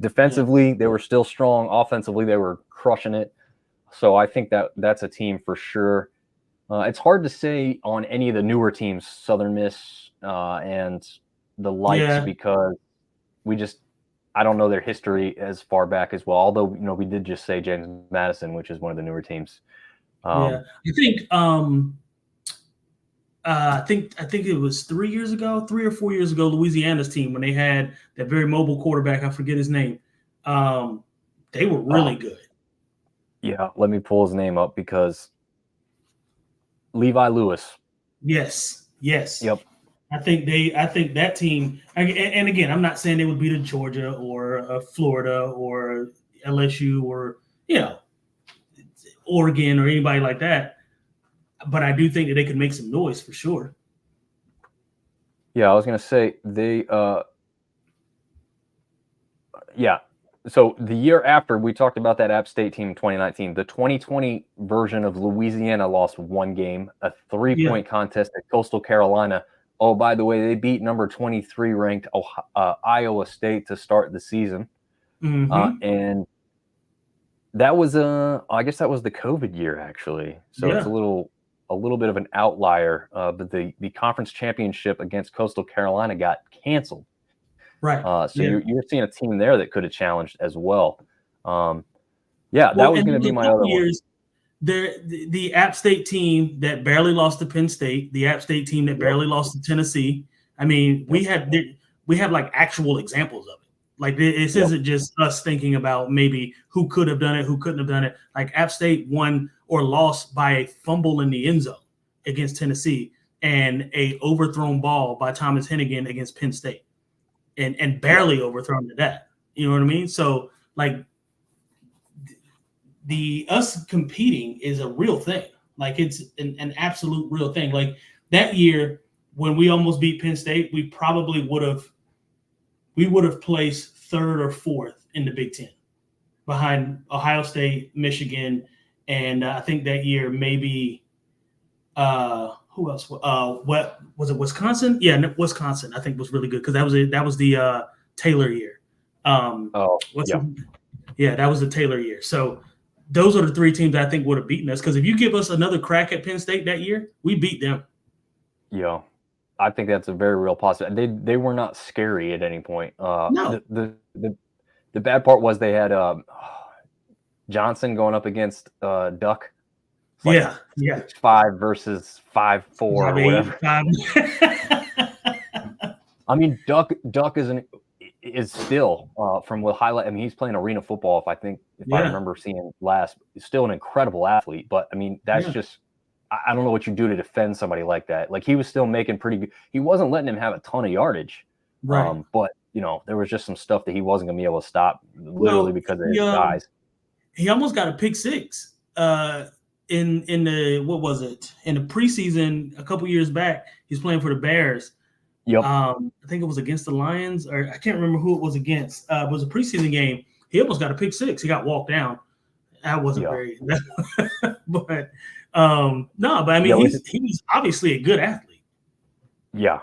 defensively they were still strong. Offensively they were crushing it. So I think that's a team for sure. It's hard to say on any of the newer teams, Southern Miss and the likes, because I don't know their history as far back as well. Although we did just say James Madison, which is one of the newer teams. I think it was 3 or 4 years ago, Louisiana's team, when they had that very mobile quarterback, I forget his name. They were really good. Yeah, let me pull his name up because Levi Lewis. Yes. Yep. I think that team, and again, I'm not saying they would beat a Georgia or a Florida or LSU or Oregon or anybody like that, but I do think that they could make some noise for sure. Yeah, I was going to say they So the year after, we talked about that App State team in 2019. The 2020 version of Louisiana lost 1 game, a 3-point contest at Coastal Carolina. Oh, by the way, they beat number 23 ranked Iowa State to start the season. Mm-hmm. And That was I guess that was the COVID year actually. So it's Yeah. a little bit of an outlier. But the conference championship against Coastal Carolina got canceled. Right. So Yeah. you're seeing a team there that could have challenged as well. Yeah, that Well, was and going to there's be a my couple other one. years there, the App State team that barely lost to Penn State, the App State team that Yep. barely lost to Tennessee. I mean, we have like actual examples of it. Like this Yep. isn't just us thinking about maybe who could have done it, who couldn't have done it. Like App State won or lost by a fumble in the end zone against Tennessee and a overthrown ball by Thomas Hennigan against Penn State, and barely overthrown to that. You know what I mean? So like the us competing is a real thing. Like it's an absolute real thing. Like that year when we almost beat Penn State, we would have placed third or fourth in the Big Ten behind Ohio State, Michigan, and I think that year maybe who else? What was it? Wisconsin? Yeah, Wisconsin. I think was really good because that was the Taylor year. Yeah, that was the Taylor year. So those are the three teams I think would have beaten us. Because if you give us another crack at Penn State that year, we beat them. Yeah, I think that's a very real possibility. They were not scary at any point. No. The bad part was they had Johnson going up against Duck. Yeah. 5 versus 5-4 or whatever. I mean, Duck is still from what highlight. I mean, he's playing arena football. If I remember seeing last, he's still an incredible athlete. But I mean, that's just I don't know what you do to defend somebody like that. Like he was still making pretty good. He wasn't letting him have a ton of yardage, right? But there was just some stuff that he wasn't going to be able to stop, literally because of his size. He almost got a pick six in the what was it in the preseason a couple years back. He's playing for the Bears. Yep. I think it was against the Lions, or I can't remember who it was against. It was a preseason game. He almost got a pick six. He got walked down. That wasn't very, but no. But I mean, he was obviously a good athlete. Yeah,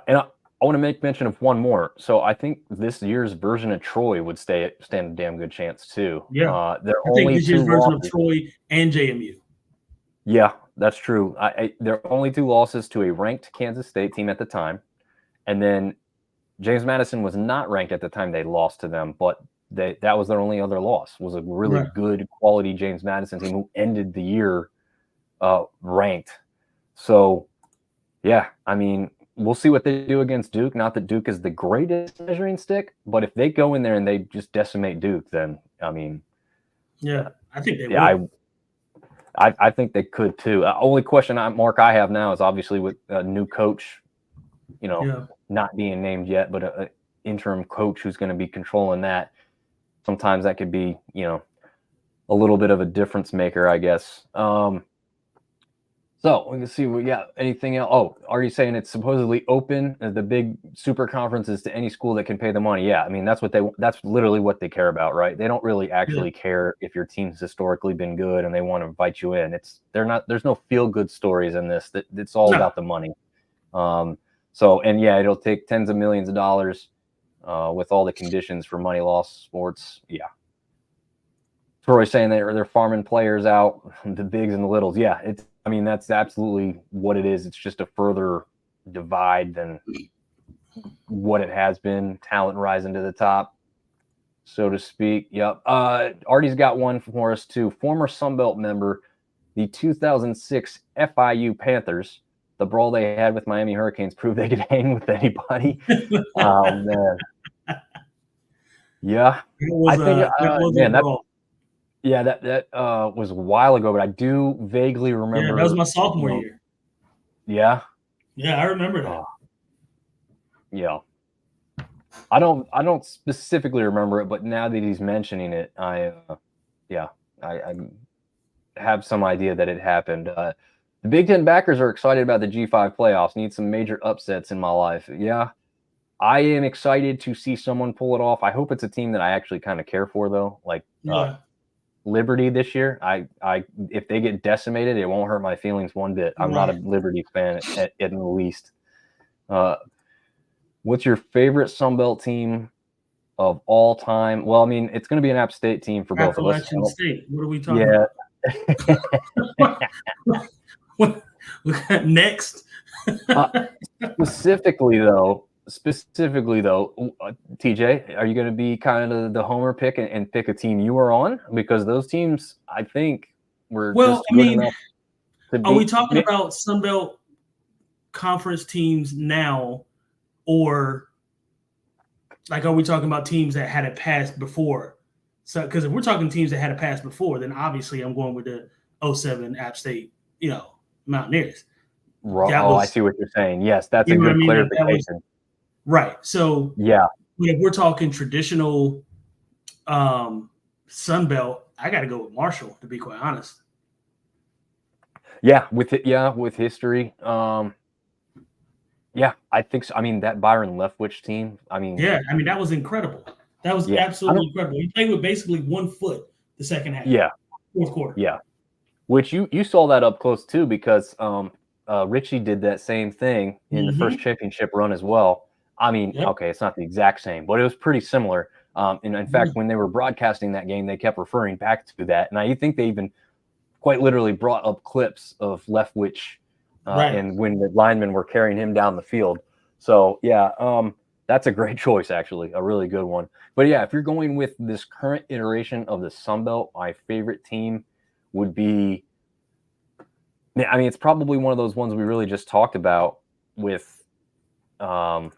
and I want to make mention of one more. So I think this year's version of Troy would stand a damn good chance too. Yeah, they're I think this year's version of Troy and JMU. Yeah, that's true. There are only 2 losses to a ranked Kansas State team at the time. And then James Madison was not ranked at the time they lost to them, but that was their only other loss, was a really good quality James Madison team who ended the year ranked. So, yeah, I mean, we'll see what they do against Duke. Not that Duke is the greatest measuring stick, but if they go in there and they just decimate Duke, then, I mean. Yeah, I think they will. I think they could too. Only question mark I have now is obviously with a new coach, not being named yet, but an interim coach who's going to be controlling that. Sometimes that could be, a little bit of a difference maker, I guess. So we can see we got anything else. Oh, are you saying it's supposedly open? The big super conferences to any school that can pay the money. Yeah, I mean that's literally what they care about, right? They don't really actually care if your team's historically been good and they want to invite you in. There's no feel good stories in this. It's all about the money. It'll take tens of millions of dollars with all the conditions for money loss sports. Yeah. Troy's saying they're farming players out, the bigs and the littles. Yeah, that's absolutely what it is. It's just a further divide than what it has been. Talent rising to the top, so to speak. Yep. Artie's got one for us too. Former Sunbelt member, the 2006 FIU Panthers. The brawl they had with Miami Hurricanes proved they could hang with anybody. Oh man. Yeah. That was a while ago, but I do vaguely remember. Yeah, that was my sophomore year. Yeah. Yeah, I remember that. Yeah. I don't specifically remember it, but now that he's mentioning it, I have some idea that it happened. The Big Ten backers are excited about the G5 playoffs. Need some major upsets in my life. Yeah. I am excited to see someone pull it off. I hope it's a team that I actually kind of care for, though. Like Liberty this year. If they get decimated, it won't hurt my feelings one bit. I'm not a Liberty fan in the least. What's your favorite Sunbelt team of all time. Well, I mean, it's going to be an App State team for both of us. Appalachian State. What are we talking Yeah. about? Next. Specifically though, TJ, are you going to be kind of the homer pick and pick a team you are on? Because those teams, I think, were just good enough to beat. Are we talking about Sunbelt Conference teams now, or like are we talking about teams that had a past before? So, because if we're talking teams that had a past before, then obviously I'm going with the 07 App State, Mountaineers. I see what you're saying. Yes, that's a good clarification. Right. So yeah, if we're talking traditional Sunbelt, I got to go with Marshall, to be quite honest. Yeah, with history. Yeah, I think so. I mean, that Byron Leftwich team. That was incredible. That was absolutely incredible. He played with basically 1 foot the second half. Yeah. Fourth quarter. Yeah. Which you saw that up close too, because Richie did that same thing in the first championship run as well. I mean, okay, it's not the exact same, but it was pretty similar. And in fact, when they were broadcasting that game, they kept referring back to that. And I think they even quite literally brought up clips of Leftwich and when the linemen were carrying him down the field. So, that's a great choice, actually, a really good one. But, yeah, if you're going with this current iteration of the Sun Belt, my favorite team would be – I mean, it's probably one of those ones we really just talked about with App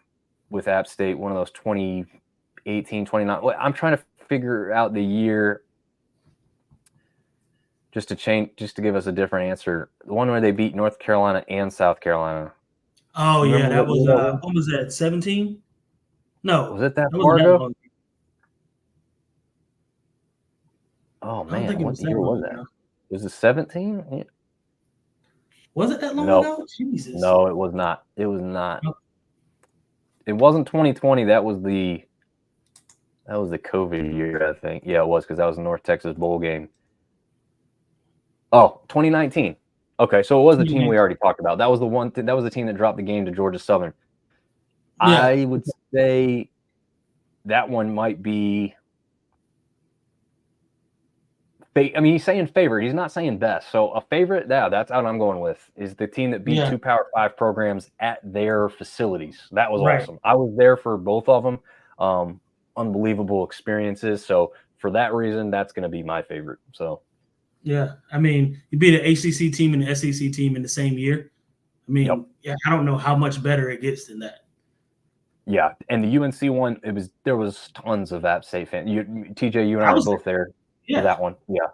State, one of those 2018, 29. I'm trying to figure out the year just to give us a different answer. The one where they beat North Carolina and South Carolina. Oh, yeah, that was what was that, 17? No. Was it that far ago? Oh, man, what year was that? Was it 17? Yeah. Was it that long ago? Jesus. No, it was not. It was not. Oh. It wasn't 2020. That was the COVID year, I think. Yeah, it was, because that was the North Texas Bowl game. Oh, 2019. Okay, so it was the team we already talked about. That was the one. That was the team that dropped the game to Georgia Southern. Yeah. I would say that one might be. I mean, he's saying favorite. He's not saying best. So a favorite, that's what I'm going with, is the team that beat 2 Power 5 programs at their facilities. That was awesome. I was there for both of them. Unbelievable experiences. So for that reason, that's going to be my favorite. So. Yeah, I mean, you beat an ACC team and an SEC team in the same year. I mean, I don't know how much better it gets than that. Yeah, and the UNC one, there was tons of App State fans. TJ, you and I were both there for that one. Yeah,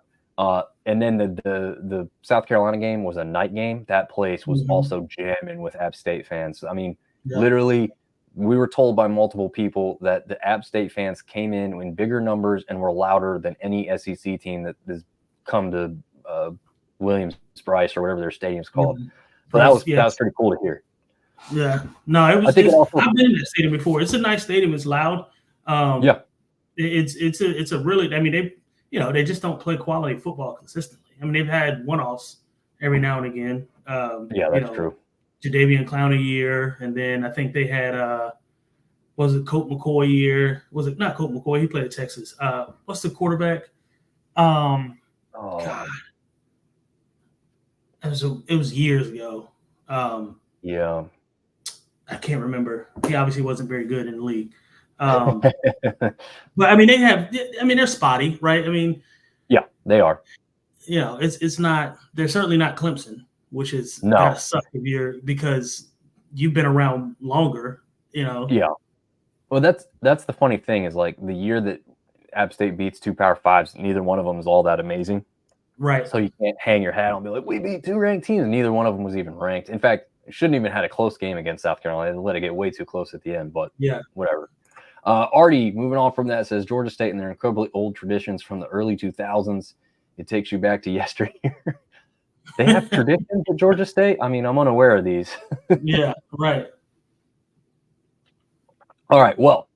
and then the South Carolina game was a night game. That place was also jamming with App State fans. I mean, literally, we were told by multiple people that the App State fans came in bigger numbers and were louder than any SEC team that has come to Williams-Brice or whatever their stadium's called. So that was pretty cool to hear. Yeah. No, it was. I've been in that stadium before. It's a nice stadium. It's loud. It's a really. I mean, they just don't play quality football consistently. I mean, they've had one-offs every now and again. That's true. Jadeveon Clowney year, and then I think they had was it Colt McCoy year? Was it not Colt McCoy? He played at Texas. What's the quarterback? God. It was years ago. I can't remember. He obviously wasn't very good in the league. But I mean, they're spotty, right? I mean, yeah, they are. It's not. They're certainly not Clemson, which is gotta suck because you've been around longer. Yeah. Well, that's the funny thing is, like, the year that App State beats 2 Power 5s, neither one of them is all that amazing. Right. So you can't hang your hat on and be like, we beat 2 ranked teams. Neither one of them was even ranked. In fact, shouldn't even had a close game against South Carolina. They let it get way too close at the end, but whatever. Artie, moving on from that, says Georgia State and their incredibly old traditions from the early 2000s. It takes you back to yesteryear. They have traditions at Georgia State? I mean, I'm unaware of these. Yeah, right. All right, well,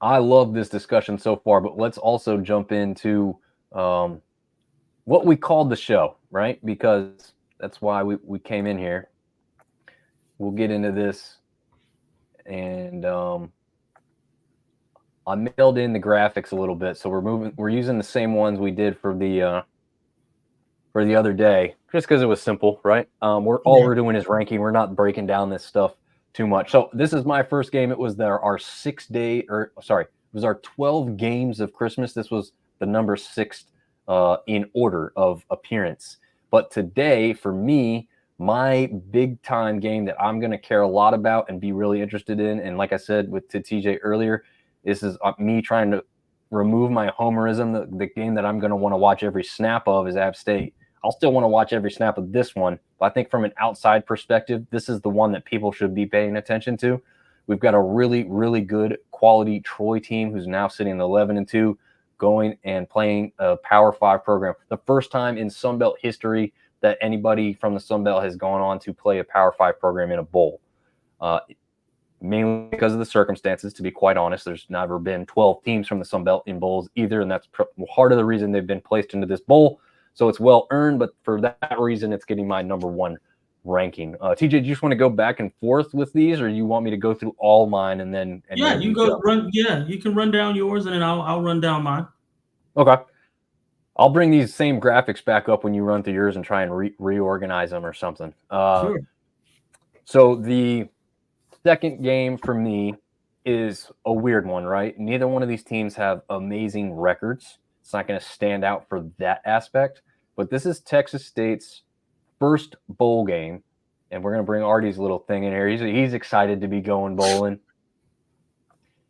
I love this discussion so far, but let's also jump into what we called the show, right? Because that's why we came in here. We'll get into this. And I mailed in the graphics a little bit, so we're using the same ones we did for the other day, just because it was simple, right? We're doing is ranking. We're not breaking down this stuff too much. So this is my first game. It was our 12 games of Christmas. This was the number 6 in order of appearance. But today, for me, my big time game that I'm going to care a lot about and be really interested in, and like I said to TJ earlier, this is me trying to remove my homerism. The game that I'm going to want to watch every snap of is App State. I'll still want to watch every snap of this one, but I think from an outside perspective, this is the one that people should be paying attention to. We've got a really, really good quality Troy team who's now sitting 11-2, going and playing a Power 5 program. The first time in Sun Belt history that anybody from the Sun Belt has gone on to play a Power 5 program in a bowl. Mainly because of the circumstances, to be quite honest. There's never been 12 teams from the Sun Belt in bowls either, and that's part of the reason they've been placed into this bowl. So it's well earned, but for that reason, it's getting my number 1 ranking. TJ, do you just want to go back and forth with these, or you want me to go through all mine and then? You go run. Yeah, you can run down yours, and then I'll run down mine. Okay. I'll bring these same graphics back up when you run through yours and try and reorganize them or something. Sure. So the second game for me is a weird one, right? Neither one of these teams have amazing records. It's not going to stand out for that aspect. But this is Texas State's first bowl game. And we're going to bring Artie's little thing in here. He's excited to be going bowling.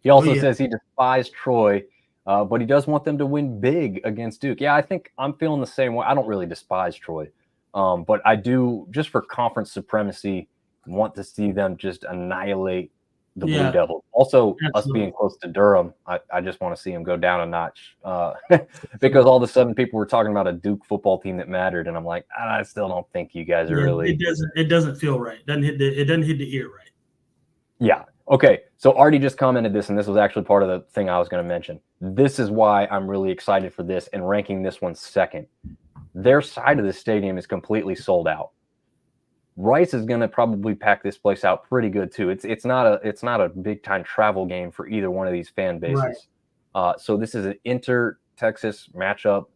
He also says he despised Troy, but he does want them to win big against Duke. Yeah, I think I'm feeling the same way. I don't really despise Troy, but I do, just for conference supremacy, want to see them just annihilate the Blue Devils. Also, us being close to Durham, I just want to see them go down a notch because all of a sudden people were talking about a Duke football team that mattered, and I'm like, I still don't think you guys are really. It doesn't feel right. It doesn't hit the ear right. Yeah. Okay. So Artie just commented this, and this was actually part of the thing I was going to mention. This is why I'm really excited for this and ranking this one second. Their side of the stadium is completely sold out. Rice is going to probably pack this place out pretty good too. It's not a big time travel game for either one of these fan bases. Right. So this is an inter-Texas matchup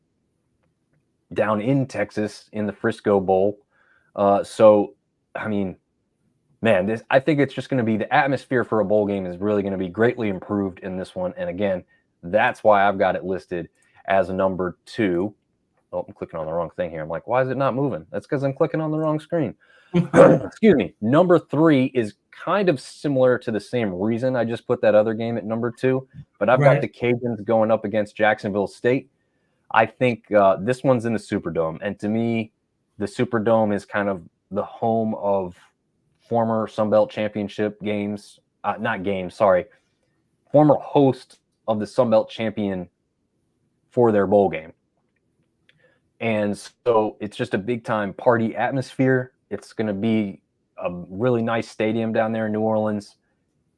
down in Texas in the Frisco Bowl. So I mean, man, I think it's just going to be, the atmosphere for a bowl game is really going to be greatly improved in this one. And again, that's why I've got it listed as number 2. Oh, I'm clicking on the wrong thing here. I'm like, why is it not moving? That's because I'm clicking on the wrong screen. Excuse me. Number 3 is kind of similar to the same reason I just put that other game at number 2, but I've got the Cajuns going up against Jacksonville State. I think this one's in the Superdome. And to me, the Superdome is kind of the home of former Sun Belt Championship games, former host of the Sun Belt champion for their bowl game. And so it's just a big time party atmosphere. It's going to be a really nice stadium down there in New Orleans.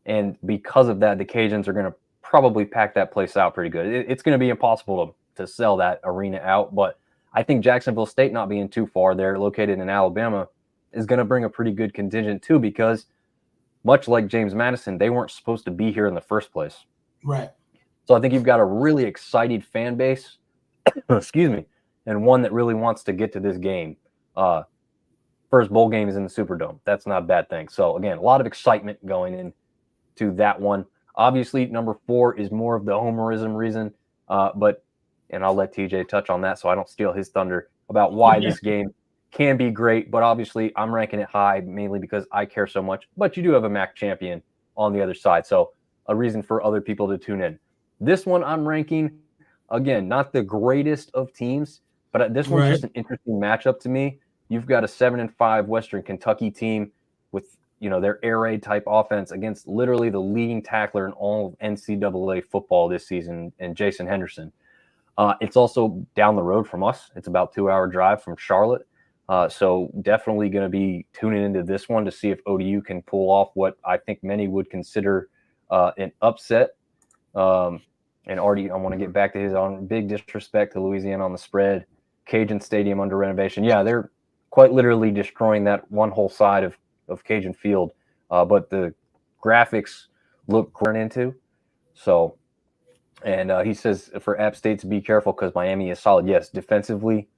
And because of that, the Cajuns are going to probably pack that place out pretty good. It's going to be impossible to sell that arena out. But I think Jacksonville State, not being too far, they're located in Alabama, is going to bring a pretty good contingent too, because much like James Madison, they weren't supposed to be here in the first place. Right. So I think you've got a really excited fan base, excuse me, and one that really wants to get to this game. First bowl game is in the Superdome. That's not a bad thing. So again, a lot of excitement going into that one. Obviously, number 4 is more of the homerism reason, and I'll let TJ touch on that so I don't steal his thunder about why this game can be great, but obviously I'm ranking it high mainly because I care so much. But you do have a MAC champion on the other side, so a reason for other people to tune in. This one I'm ranking, again, not the greatest of teams, but this one's just an interesting matchup to me. You've got a 7-5 Western Kentucky team with, their air raid type offense against literally the leading tackler in all of NCAA football this season, and Jason Henderson. It's also down the road from us. It's about 2-hour drive from Charlotte. So definitely going to be tuning into this one to see if ODU can pull off what I think many would consider an upset. And Artie, I want to get back to his own big disrespect to Louisiana on the spread. Cajun Stadium under renovation. Yeah, they're quite literally destroying that one whole side of Cajun Field. But the graphics look great into. So And he says for App State to be careful because Miami is solid. Yes, defensively,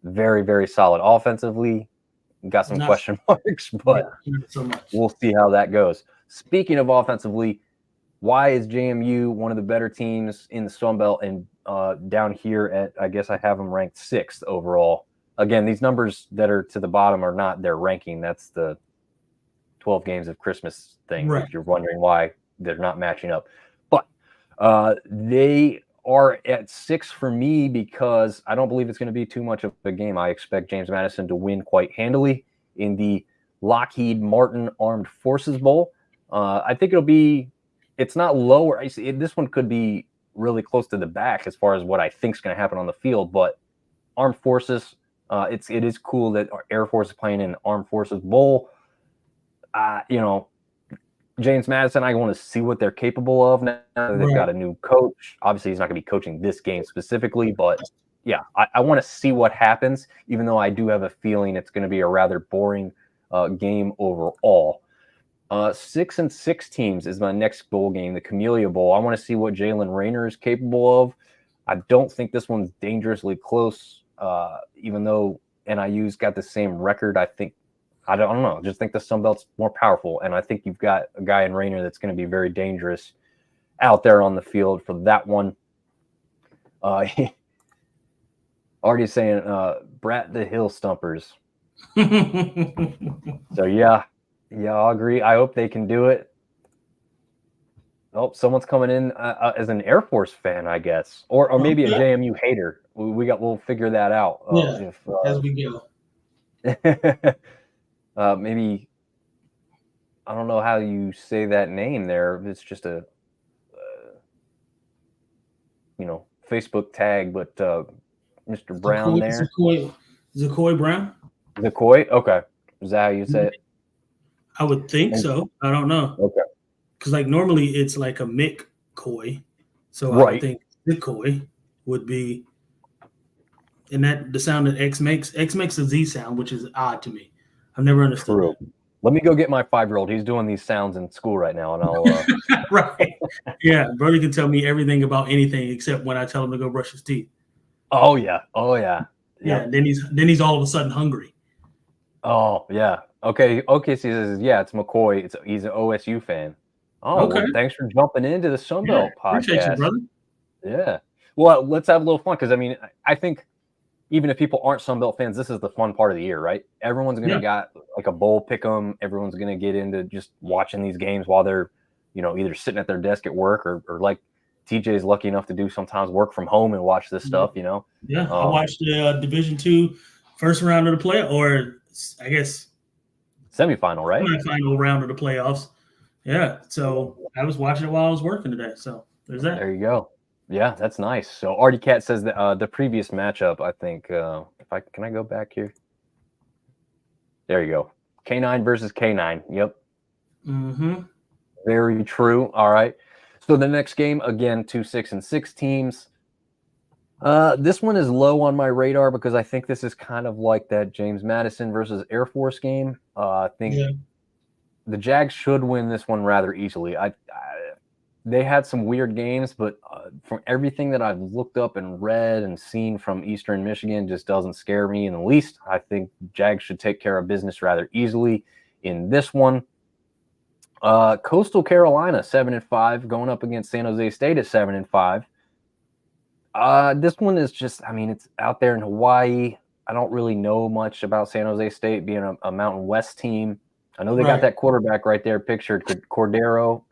very, very solid. Offensively, got some question marks, but not so much. We'll see how that goes. Speaking of offensively, why is JMU one of the better teams in the Sun Belt and down here at, I guess I have them ranked 6th overall? Again, these numbers that are to the bottom are not their ranking. That's the 12 games of Christmas thing. Right. If you're wondering why they're not matching up. But they are at 6 for me because I don't believe it's going to be too much of a game. I expect James Madison to win quite handily in the Lockheed Martin Armed Forces Bowl. I think it's not lower. This one could be really close to the back as far as what I think is going to happen on the field, but Armed Forces, it is cool that our Air Force is playing in Armed Forces Bowl. James Madison, I want to see what they're capable of now. They've got a new coach. Obviously, he's not going to be coaching this game specifically, but yeah, I want to see what happens, even though I do have a feeling it's going to be a rather boring game overall. 6-6 teams is my next bowl game, the Camellia Bowl. I want to see what Jalen Rayner is capable of. I don't think this one's dangerously close, even though NIU's got the same record. I don't know. Just think the Sun Belt's more powerful, and I think you've got a guy in Rayner that's going to be very dangerous out there on the field for that one. Already saying Brat the Hill Stumpers. So yeah, I'll agree. I hope they can do it. Oh, someone's coming in as an Air Force fan, I guess, or maybe a JMU hater. We'll figure that out. As we go. Maybe I don't know how you say that name there. It's just a Facebook tag, but Mr. Brown there. Zakoy Brown. Zakoy? Okay. Is that how you say it? I would think so. I don't know. Okay. Because normally it's like a Mick Coy. So I would think Zakoy would be, and that the sound that X makes a Z sound, which is odd to me. I've never understood that. Let me go get my 5-year-old. He's doing these sounds in school right now, and I'll. Right. Yeah, Brody can tell me everything about anything except when I tell him to go brush his teeth. Oh yeah. Yeah. Then he's all of a sudden hungry. Oh yeah. Okay. So he says, yeah, it's McCoy. He's an OSU fan. Oh, okay. Well, thanks for jumping into the Sun Belt podcast. Appreciate you, brother. Yeah. Well, let's have a little fun because I think even if people aren't Sun Belt fans, this is the fun part of the year, right? Everyone's going to got like a bowl pick 'em. Everyone's going to get into just watching these games while they're, either sitting at their desk at work or like TJ is lucky enough to do sometimes work from home and watch this stuff, Yeah, I watched the Division II first round of the play, or I guess semifinal, right? Semifinal round of the playoffs. Yeah, so I was watching it while I was working today. So there's that. There you go. Yeah, that's nice. So Artie Cat says that the previous matchup, I think, can I go back here? There you go. K9 versus K9. Yep. Mm-hmm. Very true. All right. So the next game, again, 2-6-6 teams. This one is low on my radar because I think this is kind of like that James Madison versus Air Force game. I think the Jags should win this one rather easily. They had some weird games, but from everything that I've looked up and read and seen from Eastern Michigan, just doesn't scare me in the least. I think Jags should take care of business rather easily in this one. Coastal Carolina 7-5 going up against San Jose State at 7-5. This one is just, it's out there in Hawaii. I don't really know much about San Jose State being a Mountain West team. I know they got that quarterback right there pictured, Cordero.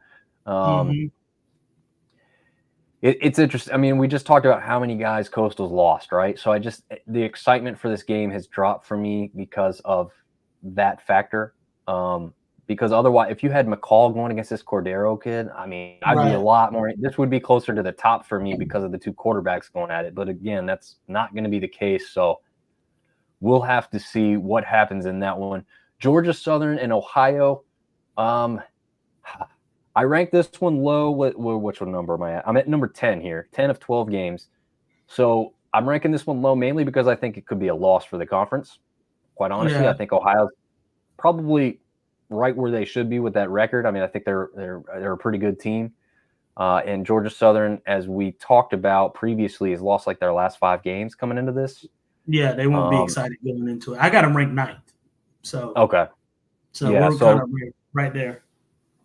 It's interesting. We just talked about how many guys Coastal's lost, right? So the excitement for this game has dropped for me because of that factor. Because otherwise, if you had McCall going against this Cordero kid, I'd be a lot more. This would be closer to the top for me because of the two quarterbacks going at it. But again, that's not going to be the case. So we'll have to see what happens in that one. Georgia Southern and Ohio. I ranked this one low. Which one number am I at? I'm at number 10 here, 10 of 12 games. So I'm ranking this one low mainly because I think it could be a loss for the conference. Quite honestly, I think Ohio's probably right where they should be with that record. I think they're a pretty good team. And Georgia Southern, as we talked about previously, has lost like their last 5 games coming into this. Yeah, they won't be excited going into it. I got them ranked 9th. So okay. So we're kind of right there.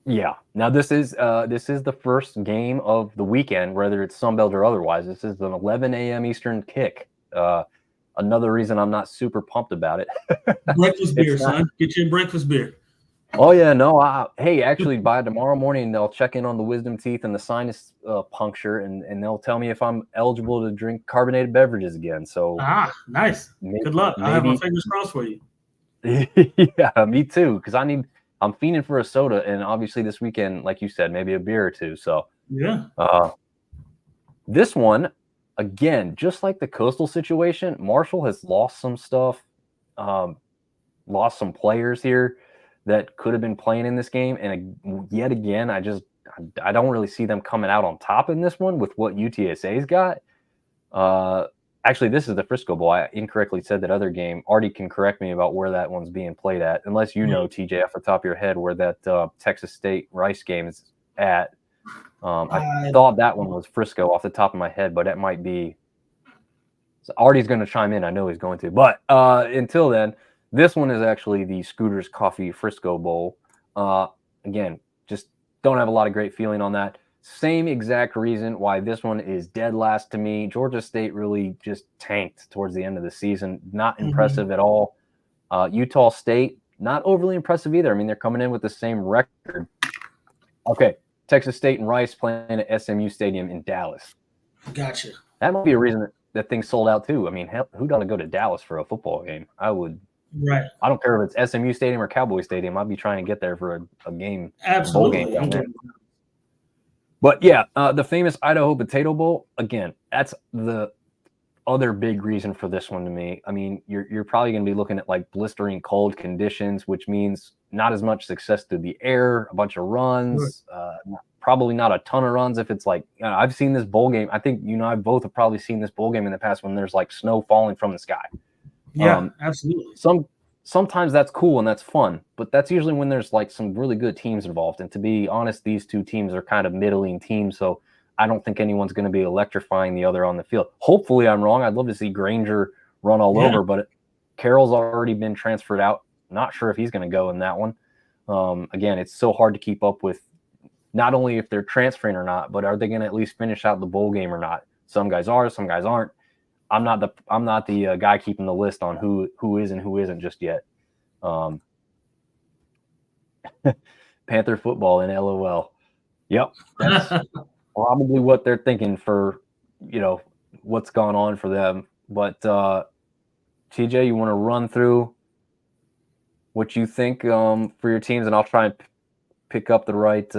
Yeah. Now this is the first game of the weekend, whether it's Sunbelt or otherwise. This is an 11 a.m. Eastern kick. Another reason I'm not super pumped about it. Breakfast beer, son. Get your breakfast beer. Oh yeah, no. Hey, actually, by tomorrow morning they'll check in on the wisdom teeth and the sinus puncture, and they'll tell me if I'm eligible to drink carbonated beverages again. So nice. Good luck. I have my fingers crossed for you. Yeah, me too. Because I'm fiending for a soda, and obviously this weekend, like you said, maybe a beer or two. So yeah. This one, again, just like the Coastal situation, Marshall has lost some stuff, lost some players here that could have been playing in this game, and yet again, I don't really see them coming out on top in this one with what UTSA's got. Actually, this is the Frisco Bowl. I incorrectly said that other game. Artie can correct me about where that one's being played at, unless you know, TJ, off the top of your head, where that Texas State Rice game is at. I thought that one was Frisco off the top of my head, but it might be. So Artie's going to chime in. I know he's going to. But until then, this one is actually the Scooters Coffee Frisco Bowl. Again, just don't have a lot of great feeling on that. Same exact reason why this one is dead last to me. Georgia State really just tanked towards the end of the season. Not impressive at all. Utah State, not overly impressive either. I mean, they're coming in with the same record. Okay, Texas State and Rice playing at SMU Stadium in Dallas. Gotcha. That might be a reason that thing sold out too. I mean, who doesn't go to Dallas for a football game? I would. Right. I don't care if it's SMU Stadium or Cowboy Stadium. I'd be trying to get there for a game. Absolutely. A bowl game down there. But yeah, the famous Idaho Potato Bowl, again, that's the other big reason for this one to me. I mean, you're probably going to be looking at like blistering cold conditions, which means not as much success through the air, a bunch of runs, probably not a ton of runs. If it's like, I've seen this bowl game. I think, I both have probably seen this bowl game in the past when there's like snow falling from the sky. Yeah, absolutely. Sometimes that's cool and that's fun, but that's usually when there's like some really good teams involved. And to be honest, these two teams are kind of middling teams, so I don't think anyone's going to be electrifying the other on the field. Hopefully I'm wrong. I'd love to see Granger run all over, but Carroll's already been transferred out. Not sure if he's going to go in that one. Again, it's so hard to keep up with not only if they're transferring or not, but are they going to at least finish out the bowl game or not? Some guys are, some guys aren't. I'm not the guy keeping the list on who is and who isn't just yet. Panther football and LOL. Yep, that's probably what they're thinking for what's gone on for them. But TJ, you want to run through what you think for your teams, and I'll try and pick up the right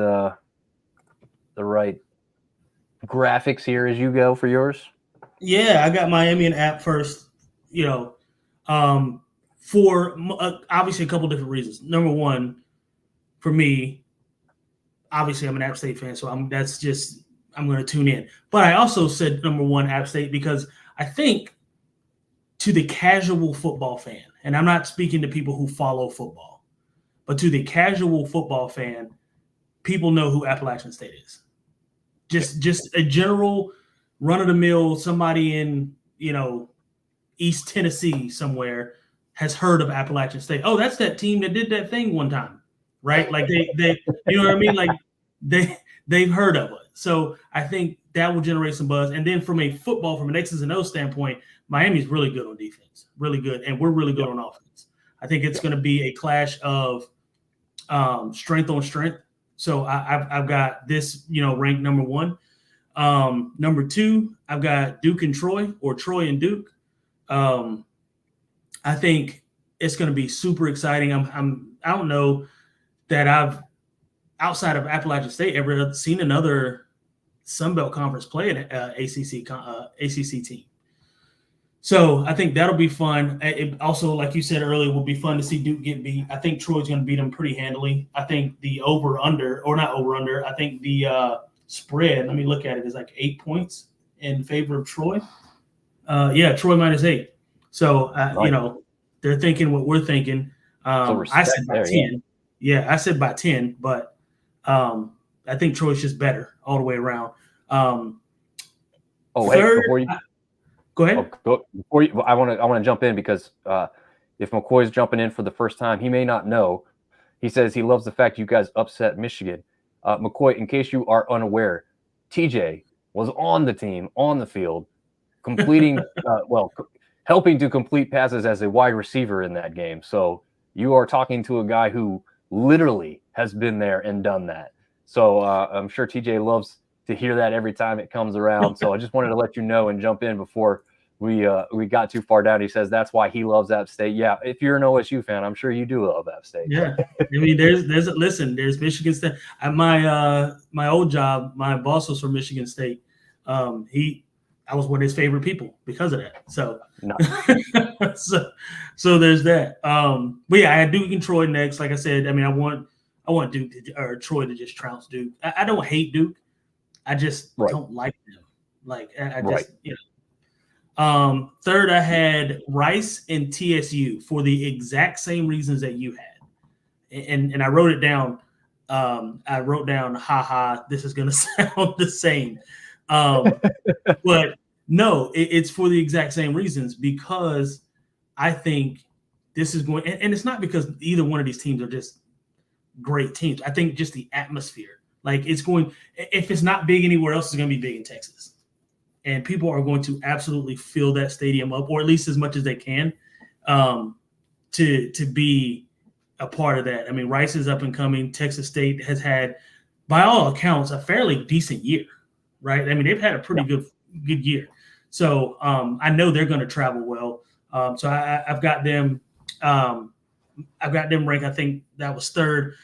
graphics here as you go for yours. Yeah, I got Miami and App first, for obviously a couple different reasons. Number one, for me, obviously I'm an App State fan, so I'm going to tune in. But I also said number one, App State, because I think to the casual football fan, and I'm not speaking to people who follow football, but to the casual football fan, people know who Appalachian State is. Just a general run-of-the-mill, somebody in, East Tennessee somewhere has heard of Appalachian State. Oh, that's that team that did that thing one time, right? Like they you know what I mean? Like they've heard of it. So I think that will generate some buzz. And then from an X's and O's standpoint, Miami's really good on defense, really good. And we're really good on offense. I think it's going to be a clash of strength on strength. So I've got this, ranked number one. Number two, I've got Duke and Troy, or Troy and Duke. I think it's going to be super exciting. I don't know that I've, outside of Appalachian State, ever seen another Sun Belt Conference play an ACC team. So I think that'll be fun. It also, like you said earlier, will be fun to see Duke get beat. I think Troy's going to beat them pretty handily. I think the I think the spread, let me look at it, is like 8 points in favor of Troy. Troy -8. So, they're thinking what we're thinking. I said by 10. Yeah, I said by 10, but I think Troy's just better all the way around. Third, before you go ahead. I want to jump in because if McCoy's jumping in for the first time, he may not know. He says he loves the fact you guys upset Michigan. McCoy, in case you are unaware, TJ was on the team, on the field, completing, helping to complete passes as a wide receiver in that game. So you are talking to a guy who literally has been there and done that. So I'm sure TJ loves to hear that every time it comes around. So I just wanted to let you know and jump in before we got too far down. He says that's why he loves App State. Yeah, if you're an OSU fan, I'm sure you do love App State. Yeah, I mean, there's Michigan State. At my old job, my boss was from Michigan State. I was one of his favorite people because of that. So, so there's that. But yeah, I had Duke and Troy next. Like I said, I mean, I want Duke or Troy to just trounce Duke. I don't hate Duke. I just don't like them. Like I just third, I had Rice and TSU for the exact same reasons that you had, and I wrote it down. I wrote down, haha, this is gonna sound the same. But no, it's for the exact same reasons, because I think this is going, and it's not because either one of these teams are just great teams. I think just the atmosphere, like it's going, if it's not big anywhere else, it's going to be big in Texas. And people are going to absolutely fill that stadium up, or at least as much as they can, to be a part of that. I mean, Rice is up and coming. Texas State has had, by all accounts, a fairly decent year, right? I mean, they've had a pretty good year. So I know they're going to travel well. So I've got them. I've got them ranked. I think that was third.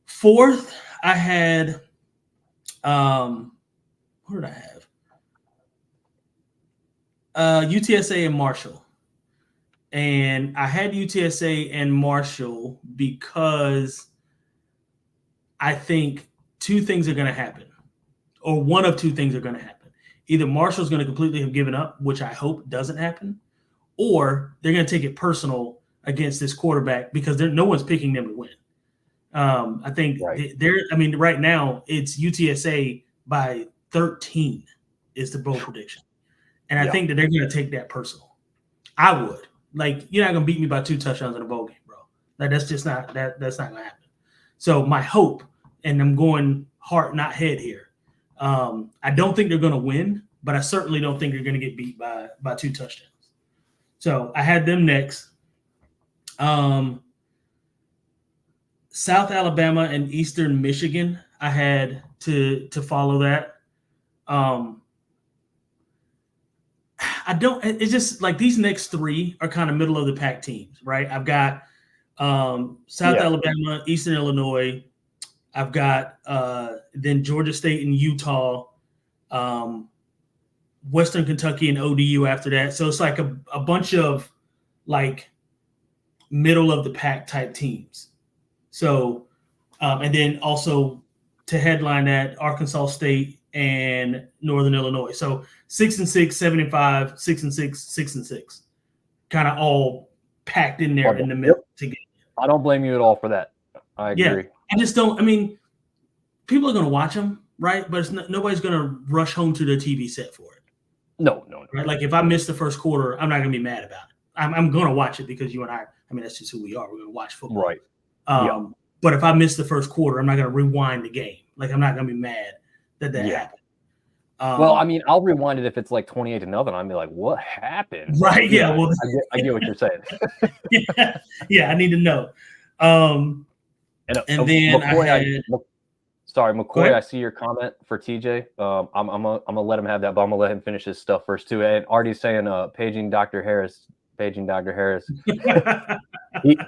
Fourth, I had. What did I have? UTSA and Marshall. And I had UTSA and Marshall because I think two things are going to happen, or one of two things are going to happen. Either Marshall's going to completely have given up, which I hope doesn't happen, or they're going to take it personal against this quarterback because no one's picking them to win. I think right now it's UTSA by 13 is the bold prediction. And I think that they're going to take that personal. I would. Like, you're not going to beat me by 2 touchdowns in a bowl game, bro. Like, that's just not that's not going to happen. So my hope, and I'm going heart, not head here. I don't think they're going to win, but I certainly don't think they're going to get beat by 2 touchdowns. So I had them next. South Alabama and Eastern Michigan, I had to follow that. It's just like these next 3 are kind of middle of the pack teams, right? I've got South Alabama, Eastern Illinois. I've got then Georgia State and Utah, Western Kentucky and ODU after that. So it's like a bunch of like middle of the pack type teams. So, and then also to headline that, Arkansas State and Northern Illinois. So 6-6, 7-5, 6-6, 6-6, kind of all packed in there in the middle together. I don't blame you at all for that. I agree. Yeah, I just don't. I mean, people are going to watch them, right? But nobody's going to rush home to their TV set for it. No. Right? Like if I miss the first quarter, I'm not going to be mad about it. I'm going to watch it because you and I mean, that's just who we are. We're going to watch football. Right. But if I miss the first quarter, I'm not going to rewind the game. Like I'm not going to be mad that happened. Well, I mean, I'll rewind it if it's like 28-0. I'll be like, "What happened?" Right? Yeah. Well, I get what you're saying. yeah, I need to know. And then McCoy, McCoy. I see your comment for TJ. I'm gonna let him have that, but I'm gonna let him finish his stuff first too. And Artie's saying, paging Dr. Harris. he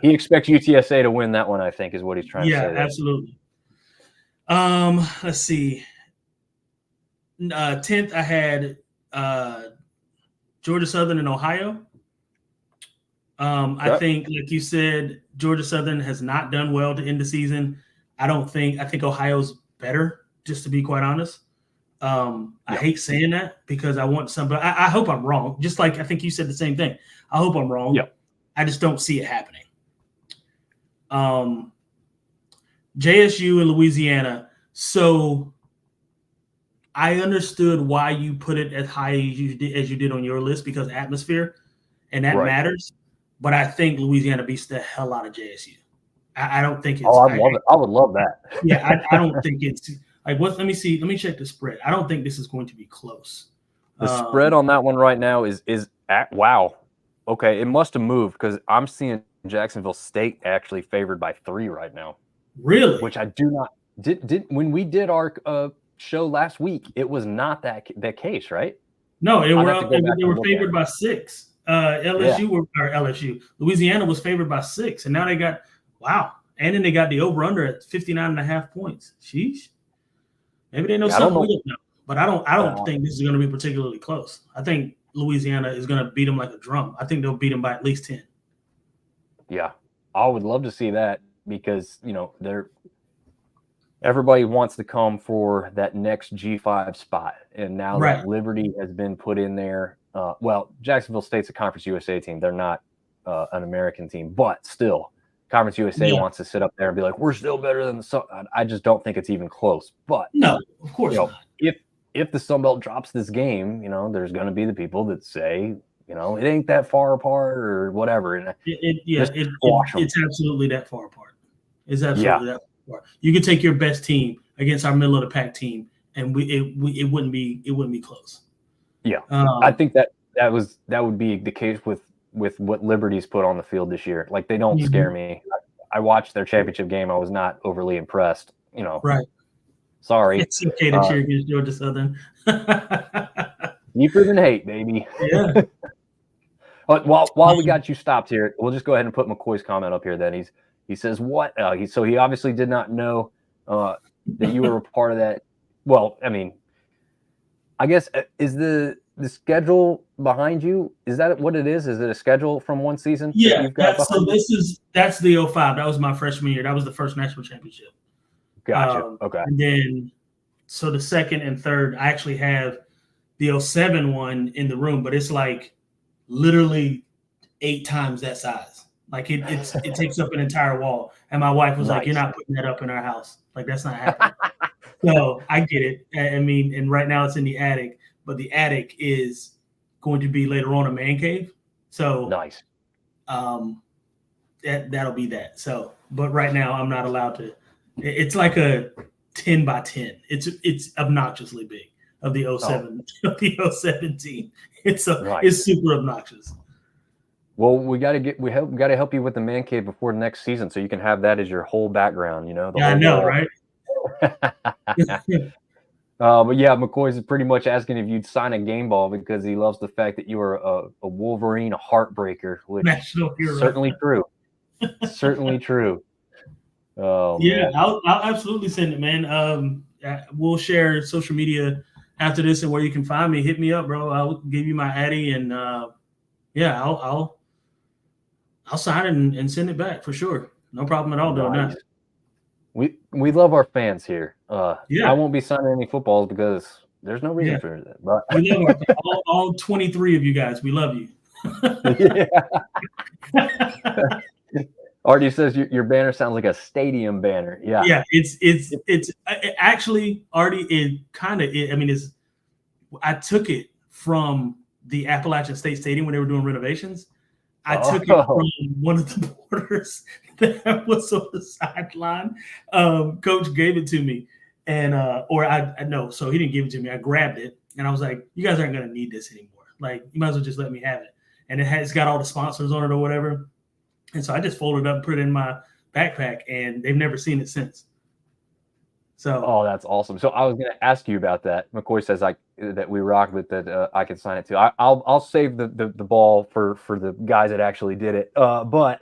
expects UTSA to win that one. I think is what he's trying to say. Yeah, absolutely. Let's see. 10th, I had Georgia Southern and Ohio. I think, like you said, Georgia Southern has not done well to end the season. I think Ohio's better, just to be quite honest. I hate saying that because I want somebody. I hope I'm wrong. Just like I think you said the same thing. I hope I'm wrong. Yeah. I just don't see it happening. JSU and Louisiana. So I understood why you put it as high as you did on your list, because atmosphere, and that matters. But I think Louisiana beats the hell out of JSU. I don't think it's. Oh, I love it. I would love that. Yeah, I don't think it's like what. Let me see. Let me check the spread. I don't think this is going to be close. The spread on that one right now is at wow. Okay, it must have moved because I'm seeing Jacksonville State actually favored by 3 right now. Really? Which I do not did when we did our show last week. It was not that case, right? No, they were favored by 6. LSU. Louisiana was favored by 6, and now they got and then they got the over under at 59.5 points. Sheesh. Maybe they know something we don't know. But I don't think this is going to be particularly close. I think Louisiana is going to beat them like a drum. I think they'll beat them by at least 10. Yeah, I would love to see that because everybody wants to come for that next G5 spot, and now that Liberty has been put in there. Jacksonville State's a Conference USA team. They're not an American team, but still, Conference USA wants to sit up there and be like, we're still better than the Sun. I just don't think it's even close. But no, of course not. If the Sun Belt drops this game, there's going to be the people that say, it ain't that far apart or whatever. And it's absolutely that far apart. It's absolutely that far apart. You could take your best team against our middle of the pack team, and it wouldn't be close. Yeah, I think that would be the case with what Liberty's put on the field this year. Like, they don't scare me. I watched their championship game. I was not overly impressed. Right. Sorry. It's okay to cheer against Georgia Southern. Deeper than hate, baby. Yeah. But while we got you stopped here, we'll just go ahead and put McCoy's comment up here. Then he says what? So he obviously did not know that you were a part of that. Well, I mean, I guess is the schedule behind you? Is that what it is? Is it a schedule from one season? Yeah. That's the 05. That was my freshman year. That was the first national championship. Gotcha. Okay. And then, so the second and third, I actually have the 07 one in the room, but it's like literally 8 times that size. Like it takes up an entire wall. And my wife was like, "You're not putting that up in our house. Like, that's not happening." So I get it. I mean, and right now it's in the attic, but the attic is going to be later on a man cave. So nice. That'll be that. So, but right now I'm not allowed to. It's like a 10 by 10. It's obnoxiously big of the 07 of the 07 team. It's super obnoxious. Well, we got to help you with the man cave before the next season, so you can have that as your whole background. I know, right? But yeah, McCoy's pretty much asking if you'd sign a game ball because he loves the fact that you are a Wolverine, a heartbreaker, which is certainly true. Certainly true. Oh, yeah, man. I'll absolutely send it, man. We'll share social media after this and where you can find me. Hit me up, bro. I'll give you my Addy, and I'll sign it and send it back for sure. No problem at all doing that. We love our fans here. I won't be signing any footballs because there's no reason for that. But we love all 23 of you guys. We love you. Artie says your banner sounds like a stadium banner. Yeah. Yeah, it's actually, Artie, it kind of, I mean, I took it from the Appalachian State Stadium when they were doing renovations. I took it from one of the borders that was on the sideline. Coach gave it to me, and so he didn't give it to me. I grabbed it, and I was like, "You guys aren't going to need this anymore. Like, you might as well just let me have it." And it's got all the sponsors on it or whatever. And so I just folded it up and put it in my backpack, and they've never seen it since. So, that's awesome. So I was going to ask you about that. McCoy says that we rock with that. I can sign it too. I'll save the ball for the guys that actually did it. But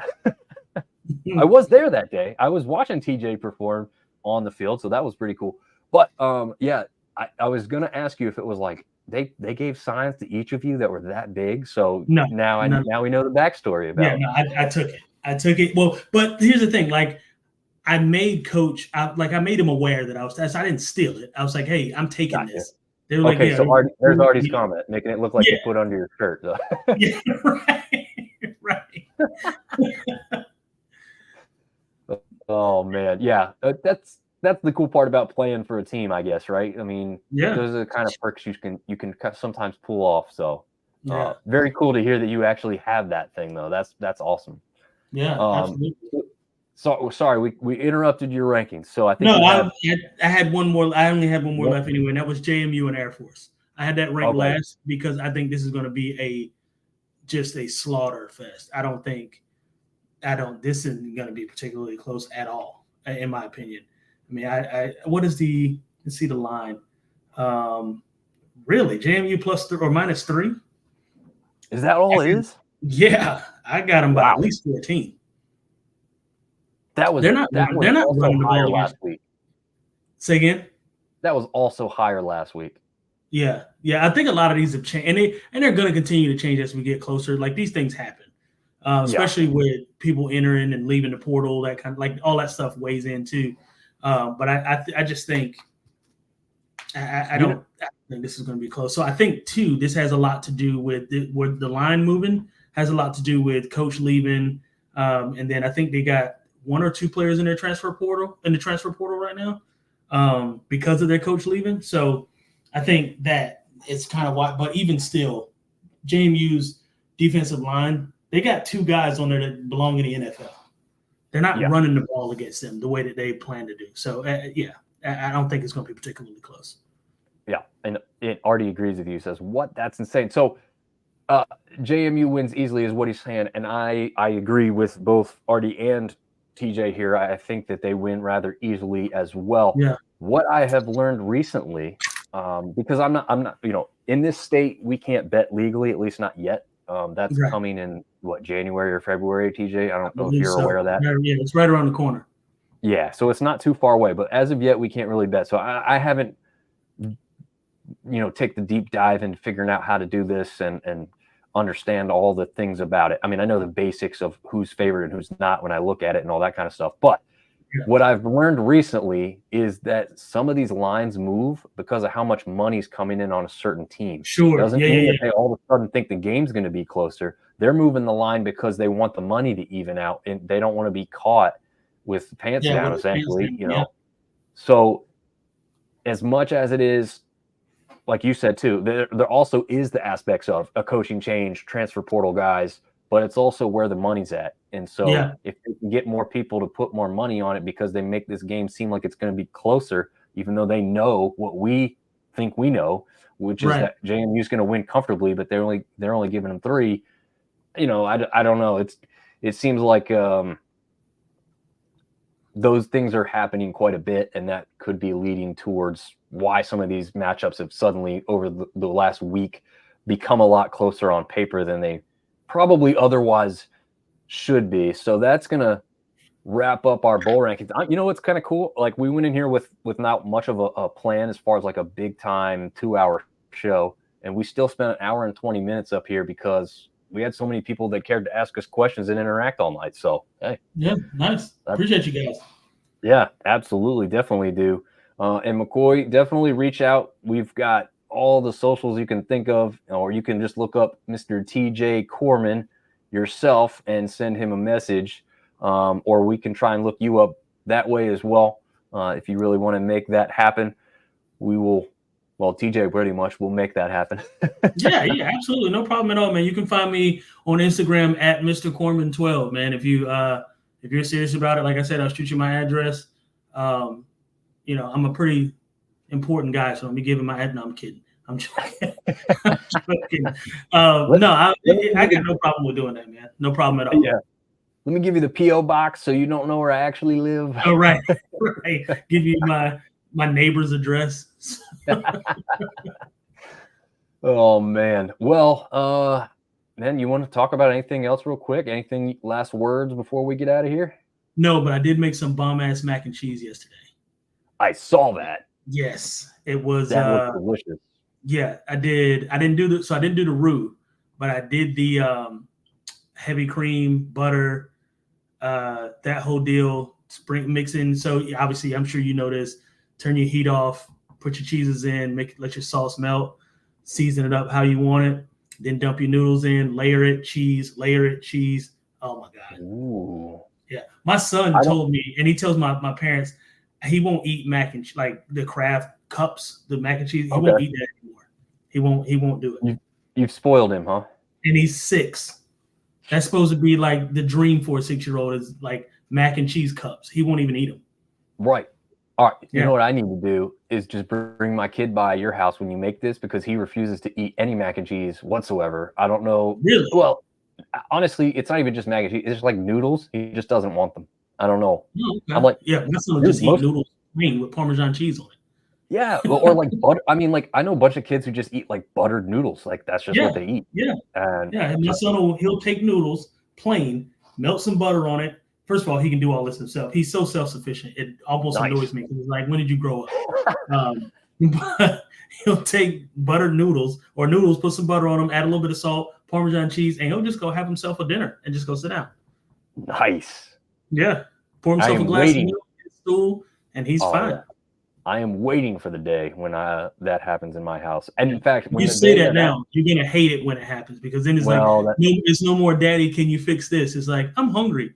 I was there that day. I was watching TJ perform on the field, so that was pretty cool. But I was going to ask you if it was like they gave signs to each of you that were that big. So now we know the backstory about it. Yeah, no, I took it. Well, but here's the thing, like, I made Coach, I made him aware that I didn't steal it. I was like, "Hey, I'm taking this." They were okay, so there's Artie's comment, making it look like you put under your shirt. So. Yeah, right. Oh man, yeah, that's that's the cool part about playing for a team, I guess, right? I mean, Yeah. those are the kind of perks you can sometimes pull off. So, Yeah. very cool to hear that you actually have that thing, though. That's awesome. Yeah, absolutely. So sorry, we interrupted your rankings. So I think No, you I had one more. I only had one more Yep. left anyway, and that was JMU and Air Force. I had that ranked Okay. last because I think this is going to be just a slaughter fest. This isn't going to be particularly close at all, in my opinion. I mean, let's see the line. Really, JMU plus or minus 3? Is that all it is? Yeah, I got them by Wow. at least 14. They're not running the ball last week. Say again? That was also higher last week. Yeah. I think a lot of these have changed, and they're going to continue to change as we get closer. Like these things happen, especially with people entering and leaving the portal. That kind of like all that stuff weighs in too. But I just think I don't think this is going to be close. So I think too, this has a lot to do with the line moving. Has a lot to do with coach leaving, and then I think they got 1 or 2 players in the transfer portal right now because of their coach leaving. So I think that it's kind of why. But even still, JMU's defensive line, they got 2 guys on there that belong in the NFL. They're not running the ball against them the way that they plan to do. So I don't think it's going to be particularly close. Yeah, and Artie agrees with you. Says what? That's insane. So JMU wins easily is what he's saying, and I agree with both Artie and TJ here. I think that they win rather easily as well. Yeah. What I have learned recently, because I'm not, in this state we can't bet legally, at least not yet. That's coming in January or February, TJ. I don't know if you're aware of that. Yeah, it's right around the corner. Yeah, so it's not too far away, but as of yet we can't really bet. So I haven't, take the deep dive into figuring out how to do this and understand all the things about it. I mean, I know the basics of who's favored and who's not when I look at it and all that kind of stuff. But what I've learned recently is that some of these lines move because of how much money's coming in on a certain team. Sure. Doesn't mean that they all of a sudden think the game's going to be closer. They're moving the line because they want the money to even out, and they don't want to be caught with the pants down, essentially. So as much as it is, like you said too, there also is the aspects of a coaching change, transfer portal guys, but it's also where the money's at. And so if they can get more people to put more money on it because they make this game seem like it's going to be closer, even though they know what we think we know, which is that JMU is going to win comfortably, but they're only giving them 3. I don't know. It seems like those things are happening quite a bit, and that could be leading towards why some of these matchups have suddenly over the last week become a lot closer on paper than they probably otherwise should be. So that's going to wrap up our bowl rankings. What's kind of cool? Like we went in here with not much of a plan as far as like a big time 2-hour show, and we still spent 1 hour and 20 minutes up here because we had so many people that cared to ask us questions and interact all night. So, hey. Yeah, nice. Appreciate you guys. Yeah, absolutely. Definitely do. And McCoy, definitely reach out. We've got all the socials you can think of, or you can just look up Mr. TJ Corman yourself and send him a message, or we can try and look you up that way as well. If you really want to make that happen, we will. Well, TJ pretty much will make that happen. Yeah, absolutely. No problem at all, man. You can find me on Instagram at Mr. Corman12, man. If you're serious about it, like I said, I'll shoot you my address. I'm a pretty important guy, so let me give him my address. No, I'm kidding. I'm joking. I'm joking. I got no problem with doing that, man. No problem at all. Yeah. Let me give you the P.O. box so you don't know where I actually live. Oh, right. Give you my neighbor's address. Oh man. Well, man, you want to talk about anything else real quick? Anything last words before we get out of here? No, but I did make some bomb ass mac and cheese yesterday. I saw that. Yes, it was. That was delicious. Yeah, I did. I didn't do the roux, but I did the heavy cream, butter, that whole deal, spring mixing. So obviously, I'm sure you know this. Turn your heat off, put your cheeses in, let your sauce melt, season it up how you want it, then dump your noodles in, layer it, cheese. Oh my God. Ooh. Yeah. My son told me, and he tells my parents, he won't eat mac and like the Kraft cups, the mac and cheese. He Okay. won't eat that anymore. He won't do it. You've spoiled him, huh? And he's 6. That's supposed to be like the dream for a 6-year-old is like mac and cheese cups. He won't even eat them. Right. All right. You Yeah. know what I need to do is just bring my kid by your house when you make this, because he refuses to eat any mac and cheese whatsoever. I don't know. Really? Well, honestly, it's not even just mac and cheese. It's just like noodles. He just doesn't want them. I don't know. Oh, okay. I'm like, yeah, my son will just eat noodles plain with Parmesan cheese on it. Yeah, or like butter. I mean, like I know a bunch of kids who just eat like buttered noodles. Like that's just what they eat. Yeah. And my son he'll take noodles plain, melt some butter on it. First of all, he can do all this himself. He's so self-sufficient. It almost annoys me because it's like, when did you grow up? But he'll take buttered noodles or noodles, put some butter on them, add a little bit of salt, Parmesan cheese, and he'll just go have himself a dinner and just go sit down. Nice. Yeah. Pour himself a glass of milk, stool, and he's fine. Yeah. I am waiting for the day when that happens in my house. And in fact, when you say that now, you're gonna hate it when it happens, because then it's it's no more, Daddy, can you fix this? It's like, I'm hungry.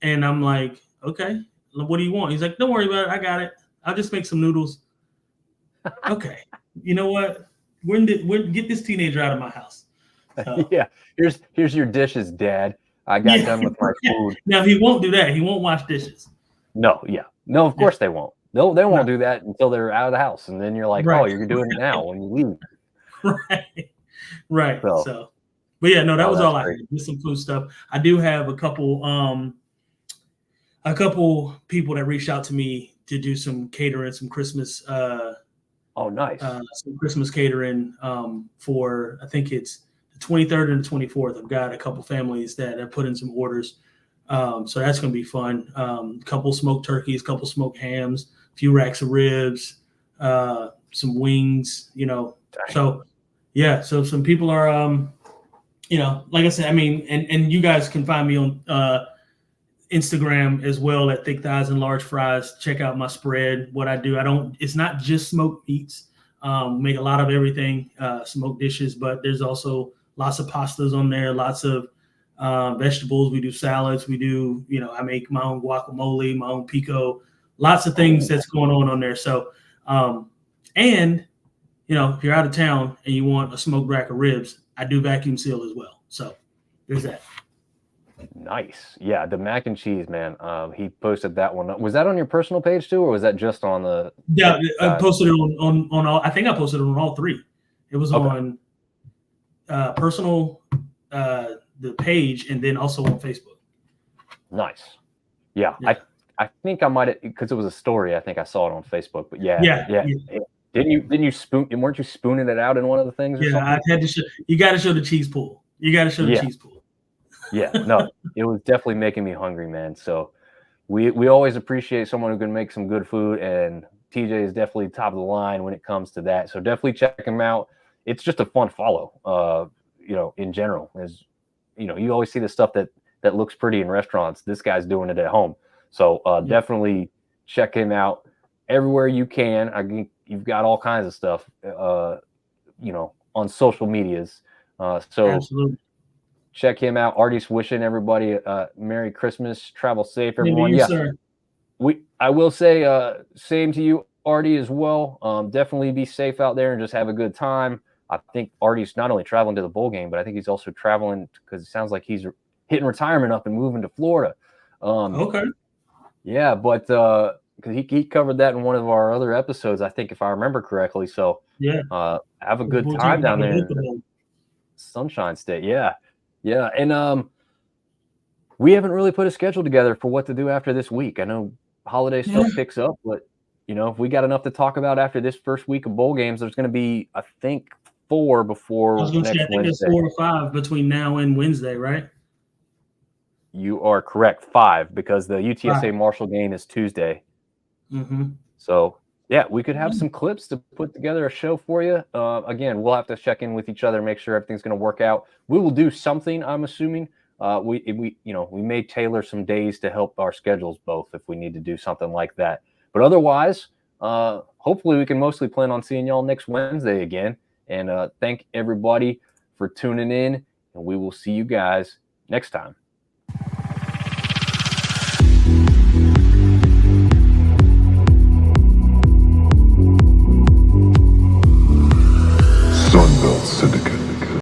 And I'm like, okay, what do you want? He's like, don't worry about it. I got it. I'll just make some noodles. Okay. You know what? When get this teenager out of my house? Yeah. Here's your dishes, Dad. I got done with my food. Now he won't do that. He won't wash dishes. No. Yeah. No, of course they won't. They won't do that until they're out of the house. And then you're like, oh, you're doing it now when you leave. Right. So, but yeah, no, that was all I had. Just some food stuff. I do have a couple people that reached out to me to do some catering, some Christmas. Nice. Some Christmas catering for, I think it's the 23rd and the 24th. I've got a couple families that have put in some orders. So that's going to be fun. Couple smoked turkeys, couple smoked hams, a few racks of ribs, some wings, Dang. So yeah, so some people are, like I said, I mean, and you guys can find me on Instagram as well at Thick Thighs and Large Fries. Check out my spread. What I do, it's not just smoked meats. Make a lot of everything, smoked dishes, but there's also lots of pastas on there, lots of vegetables. We do salads. We do, I make my own guacamole, my own pico, lots of things that's going on there. So, and if you're out of town and you want a smoked rack of ribs, I do vacuum seal as well. So there's that. Nice. Yeah. The mac and cheese, man. He posted that one. Was that on your personal page too, or was that just on the? Yeah, I posted it on all. I think I posted it on all 3. It was on personal, the page, and then also on Facebook. Nice. Yeah. I think I might have, because it was a story. I think I saw it on Facebook. But yeah. Didn't you spoon? Weren't you spooning it out in one of the things? Yeah, I had to show. You got to show the cheese pool. You got to show the cheese pool. Yeah, no, it was definitely making me hungry, man. So we always appreciate someone who can make some good food, and TJ is definitely top of the line when it comes to that. So definitely check him out. It's just a fun follow. In general, as you always see the stuff that looks pretty in restaurants. This guy's doing it at home. So definitely check him out everywhere you can. I think you've got all kinds of stuff, on social medias. So absolutely. Check him out. Artie's wishing everybody Merry Christmas. Travel safe, everyone. Sir. I will say same to you, Artie, as well. Definitely be safe out there and just have a good time. I think Artie's not only traveling to the bowl game, but I think he's also traveling because it sounds like he's hitting retirement up and moving to Florida. Okay. Yeah, but because he covered that in one of our other episodes, I think, if I remember correctly. So have a good time down there in Sunshine State. Yeah. Yeah, and we haven't really put a schedule together for what to do after this week. I know holiday stuff picks up, but if we got enough to talk about after this first week of bowl games, there's going to be, I think, 4 before next Wednesday. I think there's 4 or 5 between now and Wednesday, right? You are correct, 5, because the UTSA Marshall game is Tuesday. Mm-hmm. So yeah, we could have some clips to put together a show for you. Again, we'll have to check in with each other, make sure everything's going to work out. We will do something, I'm assuming. We may tailor some days to help our schedules both if we need to do something like that. But otherwise, hopefully we can mostly plan on seeing y'all next Wednesday again. And thank everybody for tuning in, and we will see you guys next time.